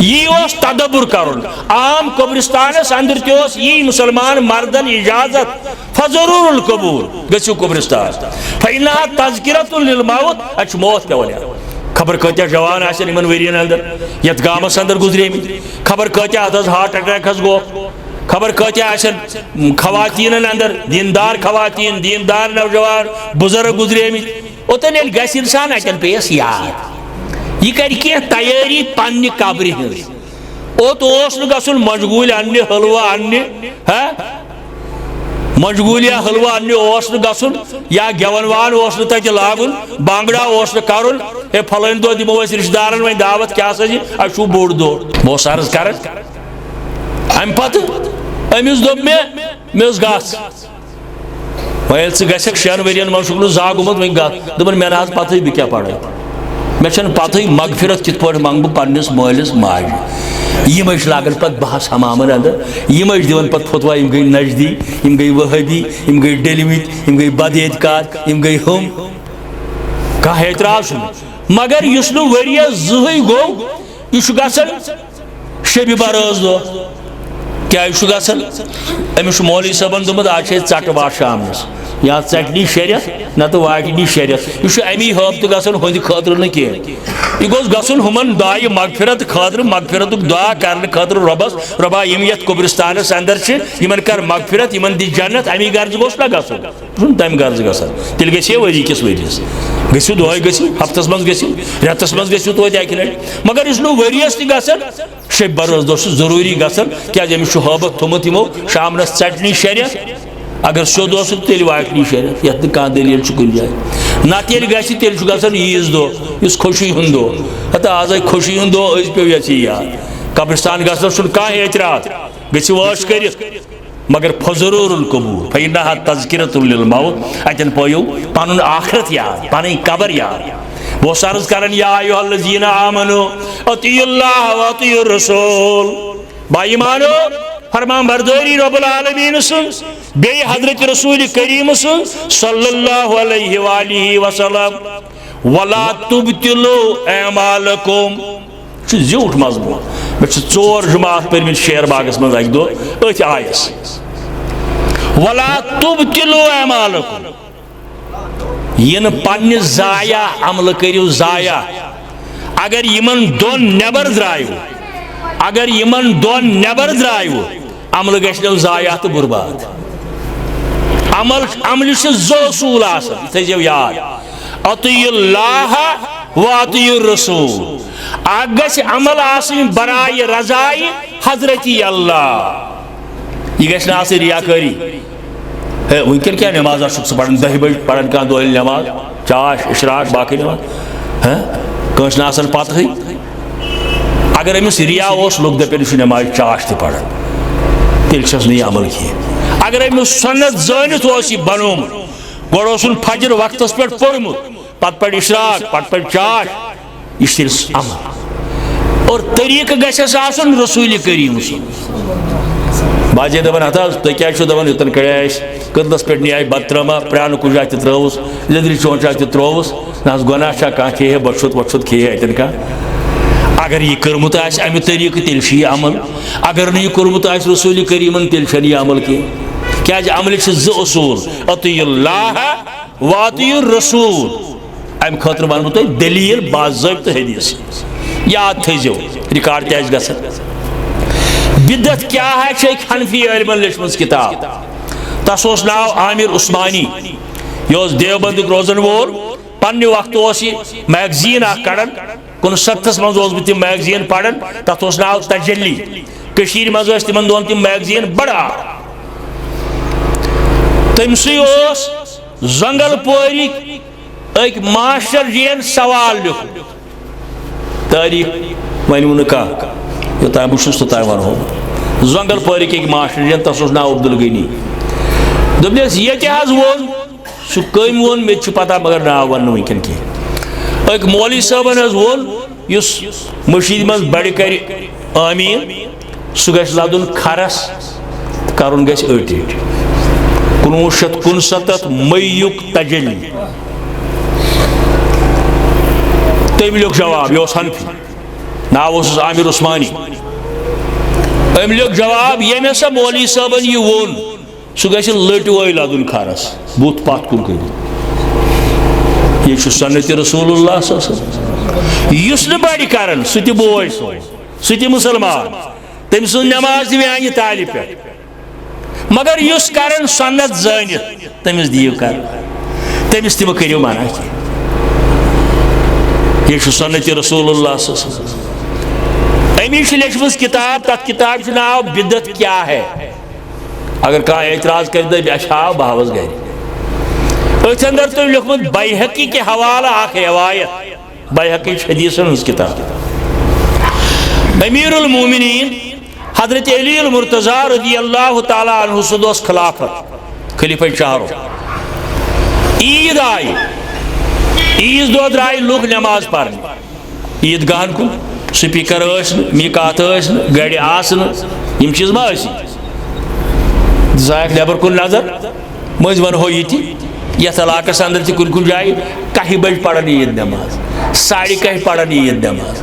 یہ اوس تدبر کرن عام قبرستانس اندر تہ اوس یہ مسلمان مردن اجازت فضرور القبور گژھِو قبرستان فإنها تذکرۃ للموت اچھ موت پیوان خبر کتیا جوان آسن یمن ورین اندر یت گامس اندر گزرے خبر کتیا اتس ہارٹ اٹیک حس گو خبر کتیا آسن خواتین اندر دیندار خواتین دیندار نوجوان بزرگ گزرے اوتن یل گژھِ انسان اتن پیس یاد یہ کر تیاری پنہ قبر ہز اوت گھن مشغول انہ حلوہ انہ مشغولیہ حلوہ انہ گھن یا گیون وان تتہ لاگن بانگڑا کرن اے پھلن دہ دمو رشتہ دارن وی دعوت کیا سا جی اچھو بوڑ دہ بہت عرض کر ام پتہ امس دپ مے گھس ویل ثھک 6 ورین من چھک زا گومت وی گھس دپن مے نہ پتہ بہ کیا پڑھے مے چھن پتہ مغفرت کت پہ منگ بہ پنس مالس ماجہ یم لاگن پتہ بحث ہمامن اندر یم دون پتہ فتوا یم گئی نجدی یم گئی وہابی یم گئی ڈلمت یم گئی بد اعتقاد یم گئی ہم کھانا اعتراض مگر اس وریا زہی گو یہ گھن شب براز دہ کیا یہ گھن امس مولوی صاحبن دمت آج ژٹ وٹ شامنس یا ژٹنی شریعت نہ تو واٹنی شریعت یہ امی حابطہ گھن ہند خاطر نا کی یہ گوس گھن ہمن دعائے مغفرت خاطر مغفرت دعا کرنے خاطر ربس ربا یم یت قبرستانس اندر یمن کر مغفرت یمن دی جنت امی غرض گوس نا گھن تمہ غرض گھن تیل گھے ؤری کس ؤریس گھو دہے گھو ہفتس من گھو رتس من گھو توتہ اکہ لٹہ مگر اس ؤریس تہ گھن شب براز دہ ضروری گھن کیا امس حابت تھومت یمو شامنس ژٹنی شریعت اگر سیود تیل واٹنی شریعت یت نہ کھانا دلیل کن جائے نہ تیل گھِ تیل گھن عیز دہ اس خوشی ہند دہ ہتہ آز خوشی ہند دہ از پیو یژ یاد قبرستان گھنس چھُنہٕ کانٛہہ اعتراض گژھِو عٲش کٔرِتھ مگر فضرور القبور فإنها تذکرۃ للموت اتن پٲیِو پنُن آخرت یاد پنٕنۍ قبر یاد وہ عرض کرن یا ایھا الذین آمنوا اطیعوا اللہ واطیعوا الرسول با ایمانو فرمان برداری رب العالمین سن بی حضرت رسول کریم سن صلی اللہ علیہ وآلہ وسلم ولا تبطلوا اعمالکم زیوٹ مضمون میں ژور جماعت پرمت شیر باغس من اکہ دہ ات آیس ولا تبطلوا اعمالکم یہ پنہ ضائع عمل کریو ضائع اگر یمن دون نیبر درائیو اگر یمن دون نیبر درائیو عمل گھو ضائع تو برباد عمل زو اصول آسان تھو یاد اطیعوا اللہ و اطیعوا الرسول اگ گھ عمل آسن برائے رضائے حضرت اللہ یہ گھن آسن ریاکاری ونکن کیا نماز پڑھن 10 بج پڑھن کھانا دہل نماز چاش اشراق باقی نماز کنس نا پتہ اگر امس ریا لوگ دپن یہ نماز چاش تہ پڑھن تیل چھس نی عمل کی اگر امس سنت زانت یہ بنومت گوڑ فجر وقتس پہ پورمت پتہ پڑھ اشراق پتہ پڑھ چاش یہ تیل عمل اور طریقہ گھس آسن رسول کریم باجے دپان ہتھ حظ تُہۍ کیٛازِ چھِو دپان یوٚتن کڑے اَسہِ کٔدلس پٮ۪ٹھ نیاے بتہٕ ترٛٲما پرٛانہٕ کُجا تہِ ترٛٲوُس لیٚدرِ چونٛچا تہِ ترٛووُس نہ حظ گۄناہ چھا کانٛہہ کھیٚیہِ ہے بۄچھُت وۄچھُت کھیٚیہِ ہے اتٮ۪ن کانٛہہ اگر یہِ کوٚرمُت آسہِ امہِ طریٖقہٕ تیٚلہِ چھُ یہِ عمل اگر نہٕ یہِ کوٚرمُت آسہِ رسوٗلِ کریٖمن تیٚلہِ چھنہٕ یہِ عمل کینٛہہ کیٛازِ عملٕکۍ چھِ زٕ اصوٗل اطیعوا اللہ و اطیعوا الرسول امہِ خٲطرٕ ونہٕ بہٕ تۄہہِ دلیٖل باضٲبطہٕ حدیث یاد تھٲیزیو رِکاڈ تہِ آسہِ گژھان بدعت کیا ہے شیخ حنفی علمن لیچمز کتاب تس ناو عامر عثمانی یہ دیوبند روزن وول پنہ وقت میگزین کڑان 59 مز بہ میگزین پڑھان تر ناو تجلی کشیر مز تمن دون تم میگزین بڑا تم سی زنگل پوری ایک ماسٹر جین سوال لکھ تاریخ ونو نا یوتان بہت توتان ونو زنگل پورک ایک ماسٹر جن تس ناو عبدالغنی دپنس یہ وون سہ کم وون مے پتہ مگر ناو ون ونکن کی ایک مولوی صاحبن وون اس مشید من بڑ کر آمین سہ گھ لدن کھرس کرن گھ 1969 میک تجلی تم لیک جواب یہ حنفی ناو عامر عثمانی ام لیک جواب یم سا مولوی صاحبن یہ وون سہ گھ لٹ وی لدن کھرس بت پت کن کر یہ سنت رسول اللہ صلی اللہ علیہ وسلم اس نہ بڑ کرن سہ تہ بوے سہ تہ مسلمان تم سن نماز تہ میانہ تالہ پہ مگر اس کرن سنت زانت تمس دیو کر تمس تہ کریو منع یہ سنت رسول اللہ صلی اللہ علیہ وسلم. امیش لیکھمس کتاب، تات کتاب چھ ناو بدعت کیا ہے. اگر کانٛہہ اعتراض کر دے اچھا بہاوس گھر. اتھ اندر تو لیکھمت بیہقی کے حوالہ اخ روایت، بیہقی حدیثن ہنز کتاب. امیر المومنین حضرت علی المرتضیٰ رضی اللہ تعالیٰ عنہ سدوس خلافت، خلیفہ چہاروں. عید آئی، عیز دہ درائے لوگ نماز پڑھنے عید گاہن کن. سپیکر میقات گاڑی آسن یم چیز ما اسی زائق نیبر کن نظر مز ونہو یہ یتھ علاقس اندر تہ کن کن جائے کہہ بج پڑھن عید نماز، 11:30 پڑھن عید نماز.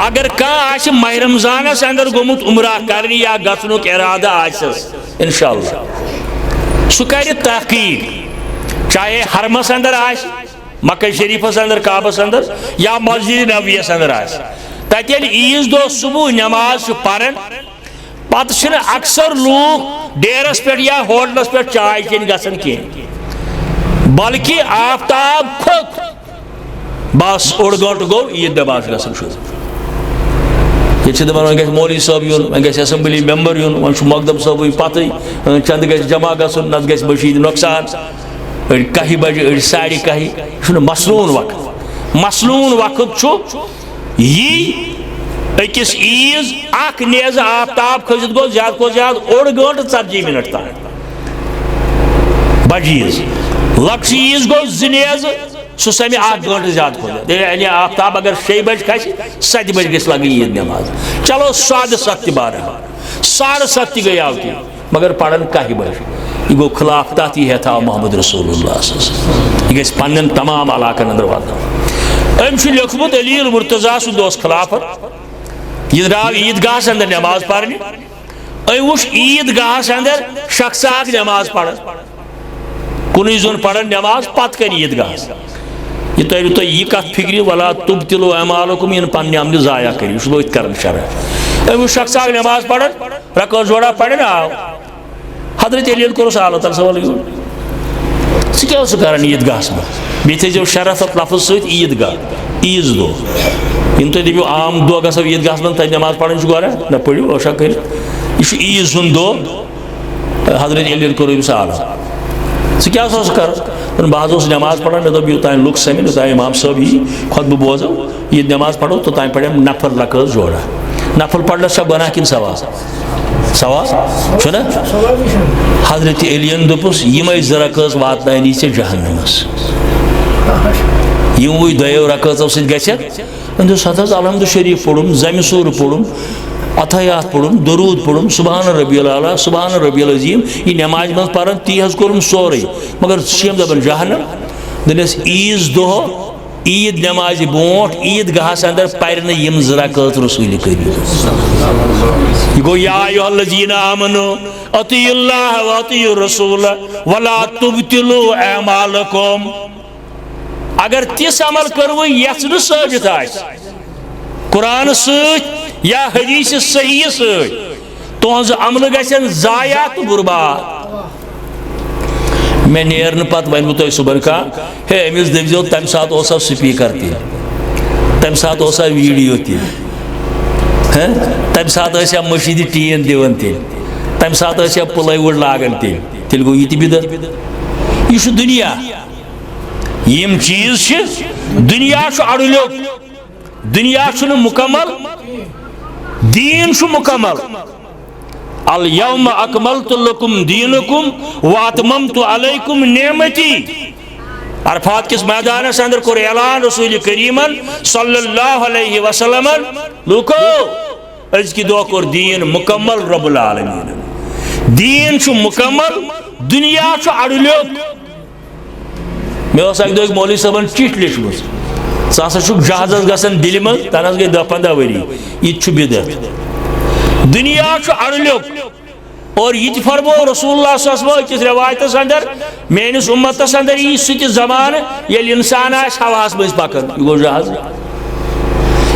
اگر کانٛہہ ماہ رمضانس اندر گومت عمرہ کرنی یا گژھنک ارادہ آسس انشاءاللہ سہ کرِ تحقیق، چاہے حرمس اندر آس، مکہ شریفس اندر، کعبس اندر یا مسجد نبویس اندر آس. تتہ ییٚلہِ عیز دۄہ صبح نماز چھ پران پتہ چھنہٕ اکثر لوگ ڈیرس پہ یا ہوٹلس پہ چائے چین گژھان کینٛہہ، بلکہ آفتاب کھوٚت بس اوٚڑ گٲنٛٹہٕ گوٚو عید نماز گژھان شروع. یہ دپان وۄنۍ گژھِ مولوی صٲب یُن، وۄنۍ گژھِ اسمبلی ممبر یُن، وۄنۍ چھُ مقدم صٲبٕے پتہٕ چند گژھِ جمع گژھُن، نتہٕ گژھِ مٔشیٖد نۄقصان. أڑۍ 1 بجے، أڑۍ 1:30. یہ چھُنہٕ مصنوٗن وقت. مصنوٗن وقت چھُ یی أکِس عیز اکھ نیزٕ آفتاب کھٔسِتھ گوٚو زیادٕ کھۄتہٕ زیادٕ اوٚڑ گٲنٛٹہٕ 40 منٹ تام بجہِ عیز. لۄکچہِ عیز گوٚو 2 نیزٕ سہ سمہِ 1 گٲنٛٹہٕ زیادٕ کھۄتہٕ یعنی آفتاب اگر 6 بجے کھسہِ 7 بجے گژھِ لگٕنۍ عید نماز. چلو 7:30 تہِ بہرحال 7:30 تہِ گٔے آوتی مگر پرن 1 بجے. یہ گو خلاف تات یہ تھا محمد رسول اللہ صلی اللہ علیہ وسلم. یہ گژھِ پنن تمام علاقن اندر واتناوُن. أمۍ چھُ لیوکھمُت علی المرتضیٰ سُنٛد اوس خلافت. یہ درٛاو عیٖدگاہس اندر نماز پرنہِ. أمۍ وُچھ عیٖدگاہس اندر شخص اکھ نماز پران، کُنُے زوٚن پران نماز پتہٕ کر عیٖدگاہس. یہ تٔرِو تُہۍ یہِ کتھ فکرِ ولا تُبطِلوٗ اعمالکم یِن پننہِ عملہِ ضایع کٔرِو. یہِ چھُس بہٕ أتھۍ کران شرح. أمۍ وُچھ شخص اکھ نماز پران، رکٲژ جوڑا پران آو. حضرت علی کوٚرُس اللہ تعالیٰ سوال ژٕ کیٛاہ اوسُکھ کران عیٖدگاہس منٛز؟ بیٚیہِ تھٲیزیو شرح اتھ لفظ سۭتۍ عیٖدگاہ، عیٖز دۄہ. یِم تُہۍ دٔپِو عام دۄہ گژھو عیٖدگاہس منٛز تتہِ نماز پرٕنۍ چھُ گۄڈٕ نہ پٔرِو ٲشا کٔرِتھ. یہِ چھُ عیٖز ہُنٛد دۄہ. حضرت علی کوٚر أمِس سوال ژٕ کیٛاہ اوسُکھ کران؟ بہٕ حظ اوسُس نماز پران، مےٚ دوٚپ یوٚتانۍ لُکھ سمن، یوٚتانۍ امام صٲب یی خۄطبہٕ بوزو عیٖد نماز پرو توٚتانۍ پریم نفل رکٲژ جوڑا. نفل پرنس چھا گۄناہ کِنہٕ ثواب؟ ثواب چھُنہ. حضرت علیَن دوٚپُس یِمے 2 رکٲژ واتنٲنی ژےٚ جہنمس. یِموٕے 2 رکٲژو سۭتۍ گژھکھ. أمۍ دوٚپ ہتھ حظ الحمدُ شریٖف پوٚرُم، زمہِ سوٗرٕ پوٚرُم، اتحیات پوٚرُم، درود پوٚرُم، سبحان ربی الاعلیٰ، سبحان ربی العظیم. یہ نماز منٛز پران تی حظ کوٚرُم سورُے مگر سُہ چھِ دپان جہنم. دٔپِس عیٖز دۄہ عید نمازِ برونٛٹھ عیٖدگاہس اندر پرِ نہٕ یِم 2 رکٲژ رسوٗلہِ کٔرِو. یہ گو یا ایھا الذین آمنوا اطیعوا اللہ واطیعوا الرسول ولا تبطلوا اعمالکم. اگر تِژھ عمل کٔروٕ یتھ نہٕ ثٲبت آسہِ قرآن سۭتۍ یا حدیث صحیح سۭتۍ، تُہنٛز عملہٕ گژھن ضایع تہٕ بُرباد. مےٚ نیرنہٕ پتہٕ وَنہٕ بہٕ تۄہہِ صُبحن کانٛہہ ہے أمِس دٔپۍزیو تَمہِ ساتہٕ اوسا سپیٖکر تہِ، تَمہِ ساتہٕ اوسا ویٖڈیو تہِ، تَمہِ ساتہٕ ٲسیا مٔشیٖدِ ٹیٖن دِوان تیٚلہِ، تَمہِ ساتہٕ ٲسیا پٕلے وُڈ لاگان تیٚلہِ گوٚو یہِ تہِ بِدعت. یہِ چھُ دُنیا. یِم چیٖز چھِ دُنیا چھُ اَڑٕلیوٚک، دُنیا چھُنہٕ مُکمل، دیٖن چھُ مُکمل. الیوم اکملت لکم دینکم واتممت علیکم نعمتی. عرفات کس میدانس اندر کوٚر اعلان رسول کریمن صلی اللہ علیہ وسلم لوکو أزکہِ دۄہ کوٚر دیٖن مُکمل رب العالمین. دیٖن چھُ مُکمل، دُنیا چھُ اَڑٕلیوٚک. مےٚ اوس اکہِ دۄہ مولوی صٲبن چِٹھۍ لیٖچھمٕژ ژٕ ہسا چھُکھ جہازس گژھان دِلہِ منٛز تنس گٔے 10-15 ؤری. یہِ تہِ چھُ بدعت. دنیا چھُ اَڑٕلیوٚک. اور یہ تہِ فرمو رسول اللہ صلی اللہ علیہ وسلم أکِس روایتس اندر میٲنِس اُمتس اندر یی سُہ تہِ زمانہٕ ییٚلہِ اِنسان آسہِ ہواہس منٛز پکان. یہِ گوٚو جہاز.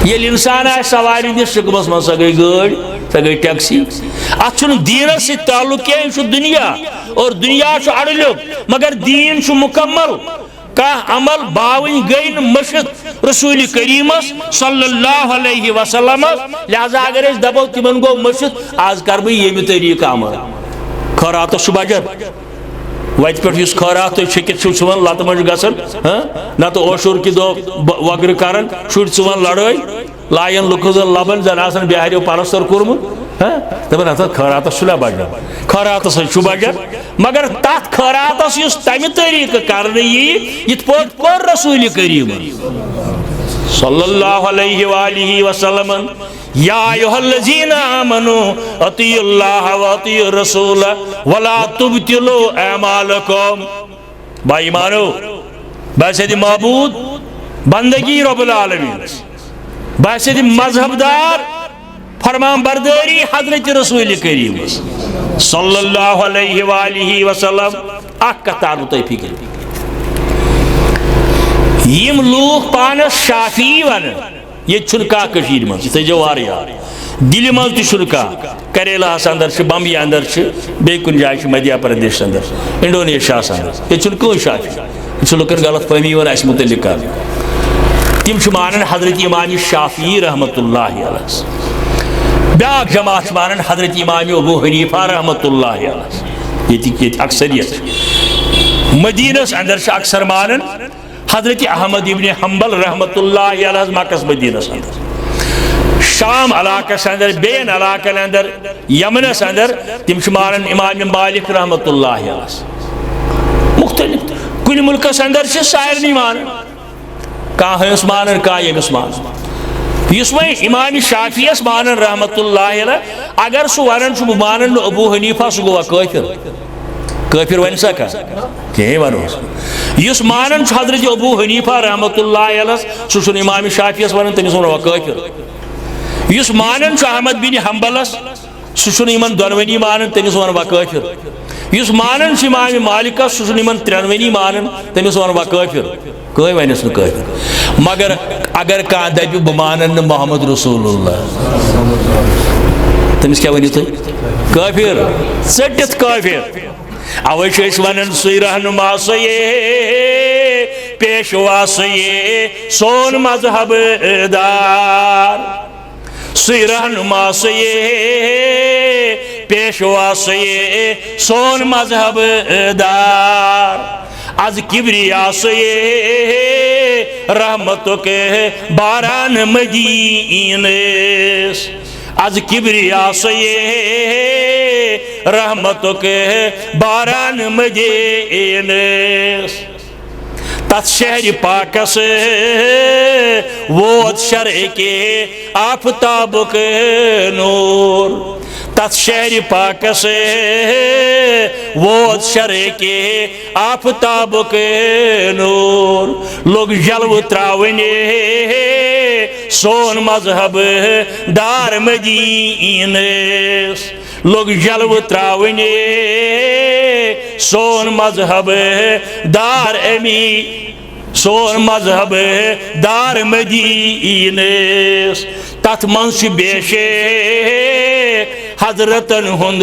ییٚلہِ اِنسان آسہِ سوارِ ہٕنٛدِس شِکمس منٛز سۄ گٔے گٲڑۍ، سۄ گٔے ٹیکسی. اتھ چھُنہٕ دیٖنس سۭتۍ تعلق کینٛہہ، یہِ چھُ دُنیا. اور دُنیا چھُ اَڑٕلیوٚک مگر دیٖن چھُ مُکمل. کا عمل باوی گئی مشت رسول کریم صلی اللہ علیہ وسلم لہذا اگر اس دبو تمن گو مشت آز کر بہ یہ طریقہ عمل خیرات بجر وت پہ خیرات چھکت ثوان لت مجھ گھن نت اوشور کہ دہ وگر کران شر ثوان لڑائی لائن لکن لبن زن آسان بہاریو پلستر کورمت دپان ہسا خیرات چھنا بجر خیرات بجر مگر تات خیراتس اس تمہ طریقہ کرنے یت پٲٹھۍ کوٚر رسول کریم صلی اللہ علیہ وآلہ وسلم یا ایھا الذین آمنوا اطیعوا اللہ واطیعوا الرسول ولا تبطلوا اعمالکم با ایمانو بحثیت معبود بندگی رب العالمین بحثیت مذہب دار فرمان برداری حضرت رسول کریم صلی اللہ علیہ وآلہ وسلم اک کتار تو فکر یم لوگ پانس شافی ون یہ چھنکا کشیر من یہ جو واریا دل من تشنکا کریلا اندر بمبئی اندر بی کن جائے مدھیہ پردیش اندر انڈونیشیا اندر یہ چھنکو شافی یہ لکن غلط فہمی ون اس متعلق تم مانن حضرت امام شافعی رحمۃ اللہ علیہ بیاکھ جماعت مانن حضرت امام ابو حنیفہ رحمۃ اللہ علیہ یہ اکثریت مدینس اندر اکثر مانن حضرت احمد ابن حنبل رحمۃ اللہ علیہ مکس مدینس اندر شام علاقہ اندر بین علاقہ اندر یمنس اندر تم مانن امام مالک رحمۃ اللہ علیہ مختلف کن ملکس اندر سارے مانن کس مانن یمس مانن اس وی امام شافعی اس مانن رحمۃ اللہ علیہ اگر سہ ونان بہ مانن ابو حنیفہ سہ گوا کافر کافر ون سا کہیں ونوس اس مانن حضرت ابو حنیفہ رحمۃ اللہ علیہ سہ امام شافعی ونان تمس ون کافر اس مانن احمد بن حنبلس سہ دونونی مانن تمس ون کافر اس مانن امام مالکس سہ ترونی مانن تمس ون کافر کوئی ونس نا کافر مگر اگر کان دپ بہ مانن محمد رسول اللہ تمس کیا ونو تھی کافر ژٹتھ کافر اوے ونان سی رہنما سیے پیشوا سیے سون مذہب دار سی رہنما سیے پیشوا سیے سون مذہب دار از کبریا سیے رحمتوں کے باران مدینس از کبریا سیے رحمتوں کے باران مدینس تت شہر پاکس ووت شرع کے آفتاب کے نور تت شہر پاکس ووت شرع کے آفتاب کے نور لوگ جلو تراونے سون مذہب دار مدینس لوگ جلو تراونے سون مذہب دار سون مذہب دار مدینس تت من بے شک حضرتن ہند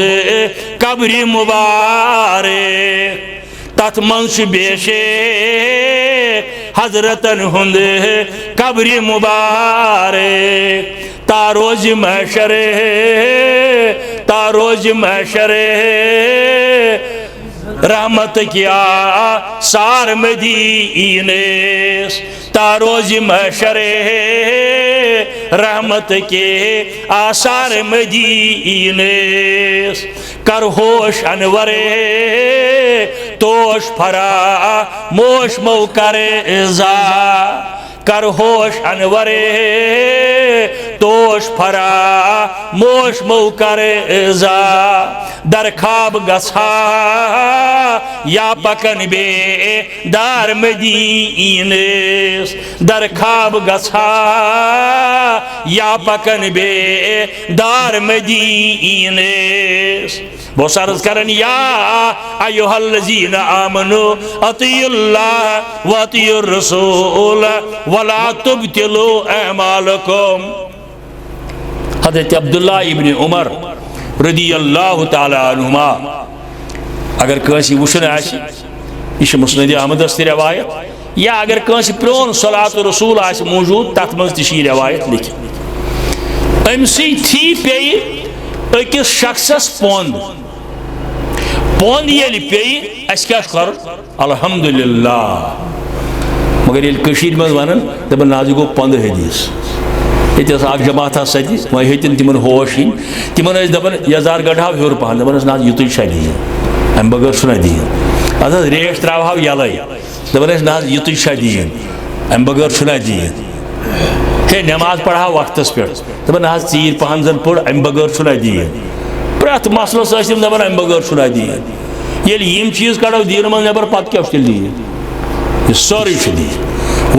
قبر مبارک تت من بے شک حضرتن ہند قبر مبارک تاروز محشر تاروز محشر رحمت کیا سار مدینس تاروز محشر رحمت کے آثار مدینس کر ہوش انور توش پھرا موش مو کر ازا کر ہوش انور توش پھرا موش مو کر ازا در خواب گسا یا پکن بے دار مدینس در خواب گسا یا پکن بے دار مدینس بہت سارز کرن یا ایوہ الذین آمنوا اطیعوا اللہ واطیعوا الرسول ولا تبطلوا اعمالکم حضرت عبداللہ ابن عمر رضی اللہ تعالی عنہما اگر کسی وشن آشی یہ مسند احمد استی روایت یا اگر کنس پرون صلاۃ رسول آس موجود تت مز تھی روایت لکھ ام سی تھی پی اکس شخصس پوند پوند یل پی اس کیا کر الحمدللہ مگر یل کشیر مز ونن دپن نازی گو پند حدیث یہ اخ جماعت ستی وہ ہتن تمن ہوش ان تمن دپان یزار گڑھاو ہیور پہن دپان نا یوت شا دین ام بغیر چھنا دین اد ریٹ تراو یلے دپان نا یوت شا دین ام بغیر چھنا دین ہے نماز پڑھا وقتس پہ دپان نا ژیر پہن زن پڑ ام بغیر چھنا دین پرت مسلس ٲسِم دپان ام بغیر چھنا دین ییٚلہِ یِم چیٖز کڑو دیٖن منٛز نٮ۪بر پتہٕ کیٛاہ چھُ تیٚلہِ دیٖن یہ سورُے چھُ دیٖن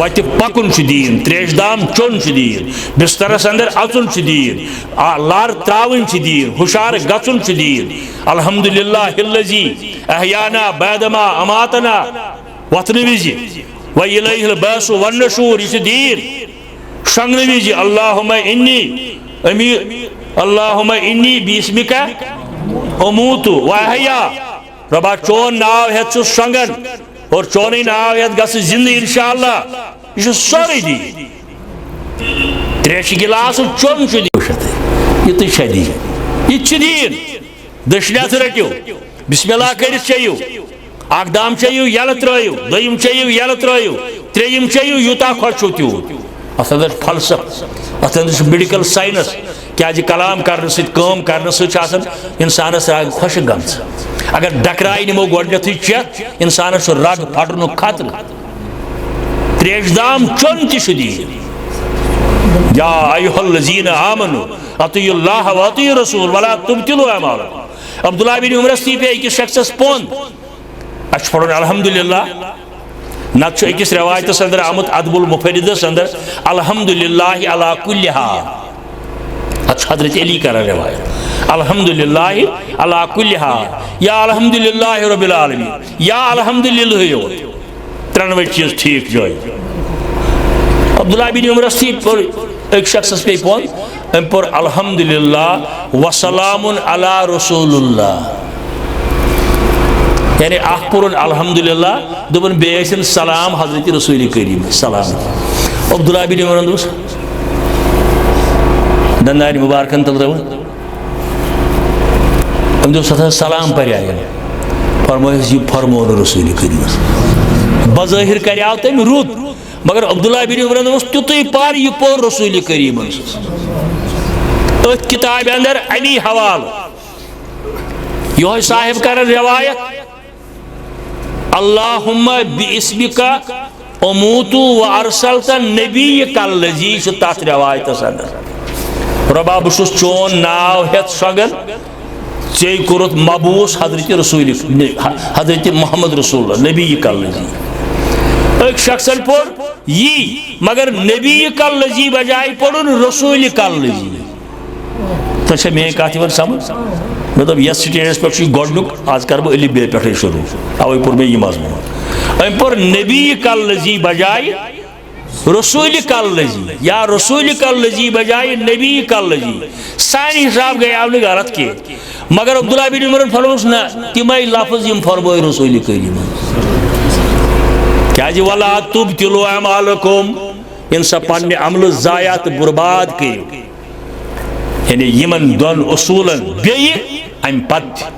وتہِ پکُن چھُ دیٖن تریش دام چوٚن چھُ دیٖن بسترس اندر اژُن چھُ دیٖن لر تراوٕنۍ چھِ دیٖن ہُشار گژھُن چھُ دیٖن الحمدللہ الذی احیانا بعدما اماتنا وتھنہٕ وِزِ وإلیہ البعث والنشور یہ چھُ دیٖن شۄنٛگنہٕ وِزِ اللہم انی بِسمِکَ اموت واحیا ربا چون ناو ہیت چھُس شۄنٛگان اور چونٕے ناو ہیت گژھٕ زندٕ انشاءاللہ یہ چھُ سورُے دیٖن تریشہِ گِلاسہٕ چوٚن چھُ دیٖن یہ تہِ چھا دیٖن یہ تہِ چھُ دیٖن دٔچھنہِ اَتھٕ رٔٹِو بسم اللہ کٔرِتھ چیٚیِو اکھ دام چیٚیِو یلہٕ ترٲیِو دوٚیِم چیٚیِو یلہٕ ترٲیِو ترٛیٚیِم چیٚیِو یوٗتاہ خۄش چھُو تیوٗت اتھ اندر فلسفہ اتھ اندر چھُ میڈیکل سائنس کیازِ کلام کرنہٕ سۭتۍ کٲم کرنہٕ سۭتۍ چھُ آسان انسانس رگ خۄشک گٔمژ اگر ڈکراے نِمو گۄڈنیٚتھٕے چیٚتھ انسانس چھُ رگ پھٹنُک خطرٕ تریش دام چوٚن تہِ چھُ دیٖن یا ایُہا الذین آمنوا اطیعوا اللہ واطیعوا الرسول ولا تبطلوا اعمالکم عبداللہ بن عمرس تھی پے أکِس شخصس پوٚند اَسہِ چھُ پرُن الحمدللہ نت چھُ أکِس روایتس اندر آمُت ادب المفردس اندر الحمدللہ علی کل حال اتھ حضرت علی کران روایت الحمدللہ علی کل حال یا الحمدللہ رب العالمین یا الحمدللہ یوت ترنوے چیز ٹھیک جائے عبداللہ بن عمرس تھی پر ایک شخص پہ پوٚند ام پر الحمدللہ وسلام علی رسول اللہ یعنی اخ پورن الحمدللہ دبن بیسن سلام حضرت رسول کریم سلام عبداللہ بن عمر دوس دندار مبارکن تل رو ام دوس سلام پر آیا فرمائے یہ فرمون رسول کریم بظاہر کریاو تم رود مگر عبداللہ بن عمر دوس تیتوی پار یہ پور رسول کریم ات کتاب اندر علی حوال یہ صاحب کرن روایت اللہم بِاسمِکَ اموت وارسلت نبیک الذی چھ تات روایت اندر ربا بہ چھُس چون ناو ہیت شۄنٛگان ژے کوٚرُتھ مبعوث حضرت محمد رسول اللہ نبیک الذی ایک شخصن پوٚر یی مگر نبیک الذی بجائے پوٚرُن رسولک الذی تۄہہِ چھا میٲنۍ کتھ یِوان سمجھ مےٚ دوٚپ یتھ سٹیجس پٮ۪ٹھ چھُ گۄڈنیُک آز کرٕ بہٕ الف بے پٮ۪ٹھٕے شروع اوے پوٚر مےٚ یہِ مضموٗن أمۍ پوٚر نبیک الذی بجائے رسولک الذی یا رسولک الذی بجائے نبیک الذی سانہِ حساب گٔیاو نہٕ غلط کینٛہہ مگر عبداللہ بن عمرن فرموس نہ تِمے لفظ یِم فرمٲے رسول کریٖمن کیازِ ولا تبطلوا اعمالکم ییٚمہِ سا پننہِ عملہٕ ضایع تہٕ برباد کٔرِو یعنی یمن دون اصولن بیٚیہِ امہِ پتہٕ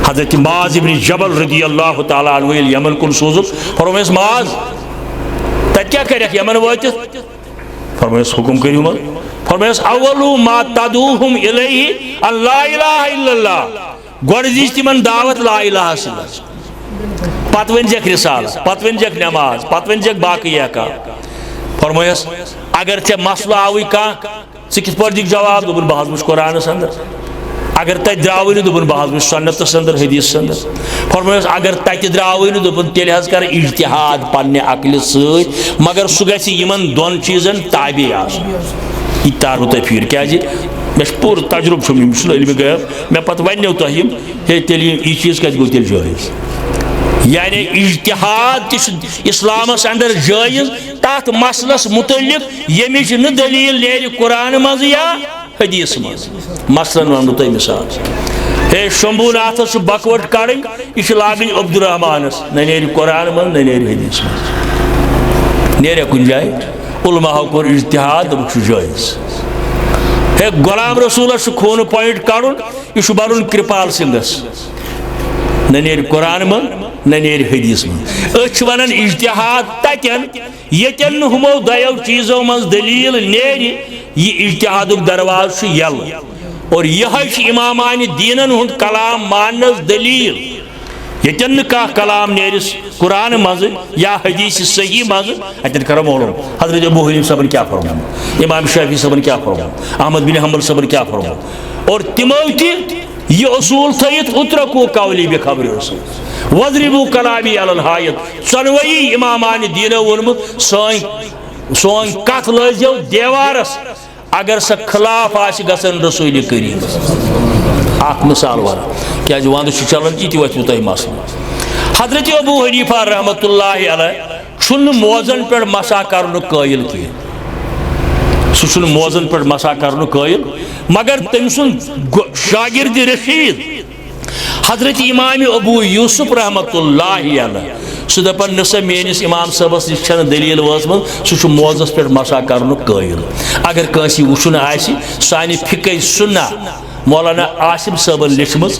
حضرت معاذ ابن جبل رضی اللہ تعالیٰ عنہ ییٚلہِ یمن کُن سوٗزُکھ فرمٲیس معاذ تتہِ کیٛاہ کریکھ یمن وٲتِتھ فرمٲیس حکم کٔرِو مگر فرمٲیس اولو ما تدعوہم الیہ ان لا الہ الا اللہ گۄڈٕ دِژ تِمن دعوت لا الہ الا اللہ پتہٕ ؤنزیکھ رسالت پتہٕ ؤنزیکھ نماز پتہٕ ؤنزیکھ باقٕے احکام فرمٲیس اگر ژےٚ مسلہٕ آوٕے کانٛہہ ژٕ کِتھ پٲٹھۍ دِکھ جواب دوٚپُن بہٕ حظ وٕچھِ قرآنس اندر اگر تتہِ درٛاوٕے نہٕ دوٚپُن بہٕ حظ وٕچھِ سنتس اندر حدیثس اندر فرمٲیس اگر تتہِ درٛاوٕے نہٕ دوٚپُن تیٚلہِ حظ کر اجتہاد پننہِ عقلہِ سۭتۍ مگر سُہ گژھِ یِمن دۄن چیٖزن تابع آسُن یہِ تار بہٕ تۄہہِ پھیٖرِ کیازِ مےٚ چھُ پوٗرٕ تجربہٕ چھُم یِم چھُنہٕ علمِ غیب مےٚ پتہٕ وننیو تۄہہِ یِم ہے تیٚلہِ یہِ چیٖز کتہِ گوٚو تیٚلہِ جٲیز یعنی اجتہاد تہِ چھُ اسلامس اندر جٲیز تتھ مسلس متعلق ییٚمِچ نہٕ دلیٖل نیرِ قرآن منٛز یا حدیث منٛز مثلاً ونہٕ بہٕ تۄہہِ مثال ہے شمبو ناتھ بکوٹ کڑی یہ لاگن عبد الرحمانس نیر قرآن من نیر حدیث من نیرے کن جائے علماء کور اجتہاد جائز ہے غلام رسولس خون پوائنٹ کڑن یہ بنن کرپال سنگس نیر قرآن من نیر حدیث من ونان اجتہاد تتن یتن ہمو دیو چیزوں من دلیل نیر یہ اجتہاد درواز یل اور یہ امامان دینن ہند کلام مانس دلیل یتن کا کلام نیرس قرآن مز یا حدیث صحیح مز اتن کرو معلوم حضرت ابو حنیفہ صاحب کیا فرمان امام شافعی صاحب کیا فرمان احمد بن حنبل صاحب کیا فرمان اور تمو تہ یہ اصول تھیت اترکو قولی بخبر رسول وضربوا کلامی علی الحائط ژۄنوَیی امامان دینو وونمت سون کتھ لٲزیو دیوارس اگر سا خلاف آس گژھان رسول کریم اخ مثال ورا کیا وند چلان یہ وتو تہ مسئلہ حضرت ابو حنیفہ رحمۃ اللہ علیہ چھن موزن پہ مسا کرن قائل کی سہ موزن پہ مسا کرن قائل مگر تم سن شاگرد رشید حضرت امام ابو یوسف رحمۃ اللہ علیہ سہ دپان نسا میانس امام صاحبس نش دلیل وٲژمٕژ سہ موزس پہ مسا کرن قائل اگر کٲنٛسہِ وٕچھُن آسہِ سانہِ فقہ سنہ مولانا عاصم صاحب لچھمٕژ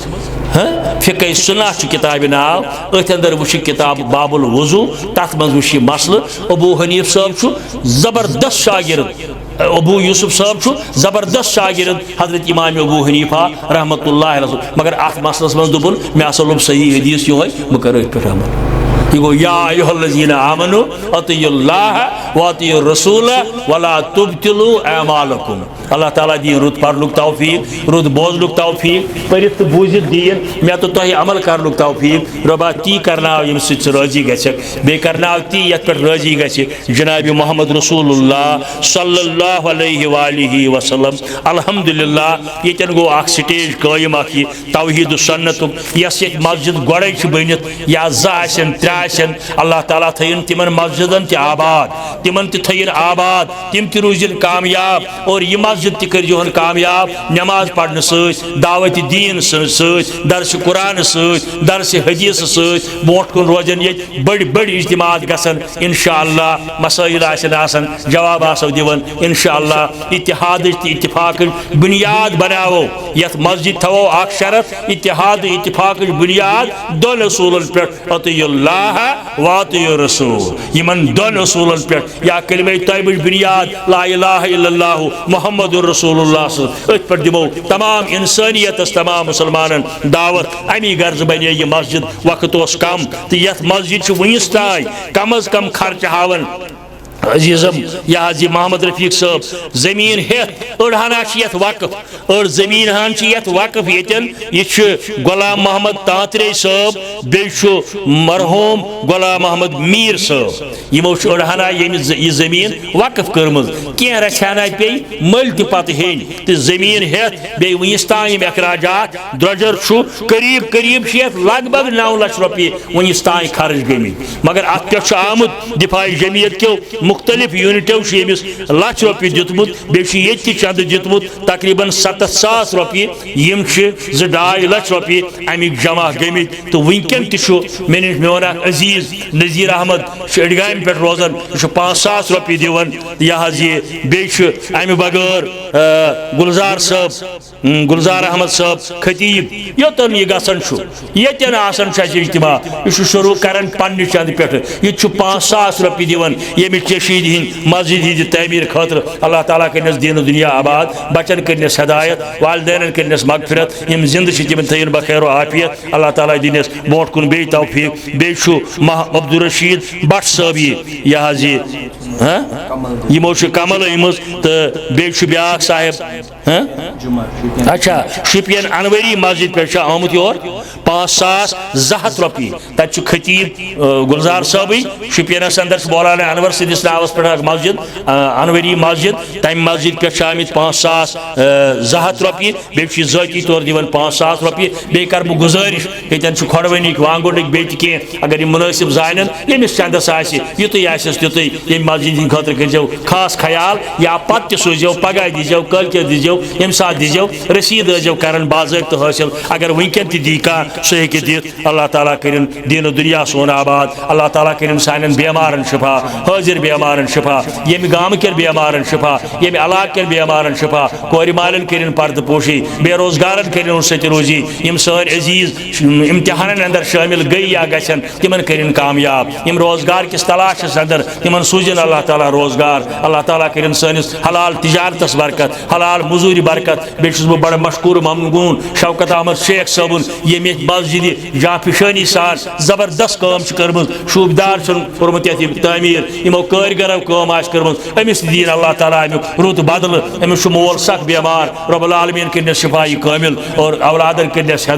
فقہ سنہ کتاب ناو اتھ اندر وچھ کتاب باب الوضو تت من وچھ مسئلہ ابو حنیف صاحب زبردست شاگرد ابو یوسف صاحب زبردست شاگرد حضرت امام ابو حنیفہ رحمۃ اللہ علیہ مگر ات مسئلس من دوپن مے ہسا لوب صحیح حدیث یہ بہ کر اتھ پہ عمل یہ گو یا ایھا الذین آمنوا اطیعوا اللہ واطیعوا الرسول ولا تبطلوا اعمالکم اللہ تعالیٰ دین رت پرنک توفیق رت بوزنک توفیق پرت تو بوزت دین مے تو تہ عمل کرنک توفیق ربا تی کرناو یم سچ راضی گژھک بے کرناو تی یت پہ راضی گژھِ جناب محمد رسول اللہ صلی اللہ علیہ وآلہ وسلم الحمدللہ یتن گو اخ سٹیج قائم اخ توحید و سنتک یس یہ مسجد گوڑے بنت یا زن ترٛےٚ اللہ تعالیٰ تھین تمن مسجدن تہ آباد تمن تہ تھین آباد تم تہ روزن کامیاب اور یہ مسجد تہ کرجہن کامیاب نماز پڑھنے ست دعوت دین ست درس قرآن ست درس حدیث ست برونٹھ کن روزن یہ بڑی بڑی اجتماعات گژھن انشاءاللہ مسائل آسن جواب آسو دِوان انشاءاللہ اتحاد اتفاق بنیاد بناو یت مسجد تھو اخ شرط اتحاد اتفاق بنیاد دون اصولن پہ اطیعوا اللہ واطیعوا الرسول یمن دون اصولن پہ یا کلمہ طیبہ بنیاد لا الہ الا اللہ محمد رسول اللہ ات پہ دمو تمام انسانیت تمام مسلمانن دعوت امی غرض بنے یہ مسجد وقت اس کم تو یت مسجد ونس تائ کم از کم خرچ ہاون عزیزم یا حضی محمد رفیق صاحب زمین ہیت اڑہانا یت وقف اور زمین ہان یت وقف یتن یہ غلام محمد تانترے صاحب بیچ مرحوم غلام محمد میر صاحب یمو اڑہانا یہ زمین وقف کرمز کی رچھانا پی مل تہ پتہ ہین تو زمین ہیت بی ونس تائم اخراجات درجر قریب قریب یت لگ بھگ 9 لچھ روپیے ونس تائم خرچ گمت مگر ات پہ آمت دفاع جمعیت کیو مختلف یونٹو یمس لچھ روپیے دتمت بیت چند دتمت تقریباً 7,000 روپیے یم 2.5 لچھ روپیے امیک جمع گمت تو ونکن تہ میون عزیز نذیر احمد اڈگام پہ روزان یہ 5,000 روپیے دان یہ بیچ امہ بغیر گلزار صاحب گلزار احمد صاحب خطیب یوتن یہ گھن یتن آسان اجتماع یہ شروع کران پنہ چند پہ یہ 5,000 روپیے دان یمہ چشید ہند مسجد ہند تعمیر خاطر اللہ تعالیٰ کرنس دین و دنیا آباد بچن کرنس ہدایت والدین کرنس مغفرت یم زندہ تم تھین بخیر و عافیت اللہ تعالیٰ دینس برونٹ کن بی توفیق بیچ عبد الرشید بٹ صاحب یہ یمو کمل امز تو بیچ بیاکھ صاحب اچھا شپین انوری مسجد پہ آمت یور 5,200 روپیے تت خطیب گلزار صاحب شپینس اندر مولانا انور صدیق سندس ناوس پہ مسجد انوری مسجد تمہ مسجد پہ آمت 5,200 رۄپیہِ بیٚیہِ ذٲتی طور دِوان 5,000 رۄپیہِ بیٚیہِ کر بہٕ گُزٲرِش ییٚتٮ۪ن کھۄڈوٲنِک وانگوڈٕکۍ بیٚیہِ تہِ کینٛہہ اگر یِم مُنٲسِب زانن ییٚمِس چندس آسہِ یُتُے آسٮ۪س تیُتُے ییٚمہِ مسجد ہِنٛدِ خٲطرٕ کٔرۍزیو خاص خیال یا پتہٕ تہِ سوٗزیو پگاہ دیٖزیو کٲلکٮ۪تھ دیٖزیو ییٚمہِ ساتہٕ دیٖزیو رٔسیٖد ٲسۍزیو کران باضٲبطہٕ حٲصِل اگر وٕنکٮ۪ن تہِ دی کانٛہہ سُہ ہیٚکہِ دِتھ اللہ تعالیٰ کٔرِن دیٖنہٕ دُنیا سون آباد اللہ تعالیٰ کٔرِن سانٮ۪ن بیمارن شفا حٲضِر بیمارن شفا ییٚمہِ گامہٕ کٮ۪ن بیمارن شفا ییٚمہِ علاقہٕ کٮ۪ن بیمارن شفا کورِ مالٮ۪ن کٔرِن پردٕ پوشی بے روزگارن کٔرِن اُن سۭتۍ روزی یِم سٲنۍ عزیٖز امتحانن اندر شٲمِل گٔے یا گژھن تِمن کٔرِن کامیاب یِم روزگار کِس تلاشس اندر تِمن سوٗزِن اللہ تعالیٰ روزگار اللہ تعالیٰ کٔرِن سٲنِس حلال تجارتس برکت حلال مزوٗرِ برکت بیٚیہِ چھُس بہٕ بڑٕ مشکوٗر ممنون شوکت احمد شیخ صٲبُن ییٚمہِ ییٚتہِ مسجدِ جافِشٲنی سان زبردست کٲم چھِ کٔرمٕژ شوٗبدار چھُن کوٚرمُت یتھ یہِ تعمیٖر یِمو کٲرگرو کٲم آسہِ کٔرمٕژ أمِس تہِ دِیِن اللہ تعالیٰ امیُک رُت بدلہٕ أمِس چھُ مول سخ بیمار رب العالمیٖن کٔرنس شفایی کٲمل اور اولادن کٔرنس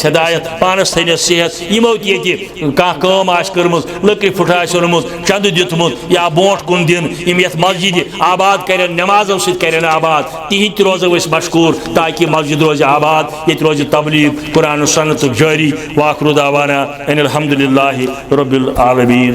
ہدایت پانس تھٲینس صحت یِمو تہِ ییٚتہِ کانٛہہ کٲم آسہِ کٔرمٕژ لٔکرِ پھٕٹ آسہِ اوٚنمُت چندٕ دیُتمُت یا برونٛٹھ کُن دِن یِم یتھ مسجدِ آباد کرن نمازو سۭتۍ کرن آباد تِہِنٛدۍ تہِ روزو أسۍ مشکوٗر تاکہِ مسجد روزِ آباد ییٚتہِ روزِ تبلیغ قرآن و سنتُک جٲری واخر دعوانا ان الحمدللہ رب العالمین.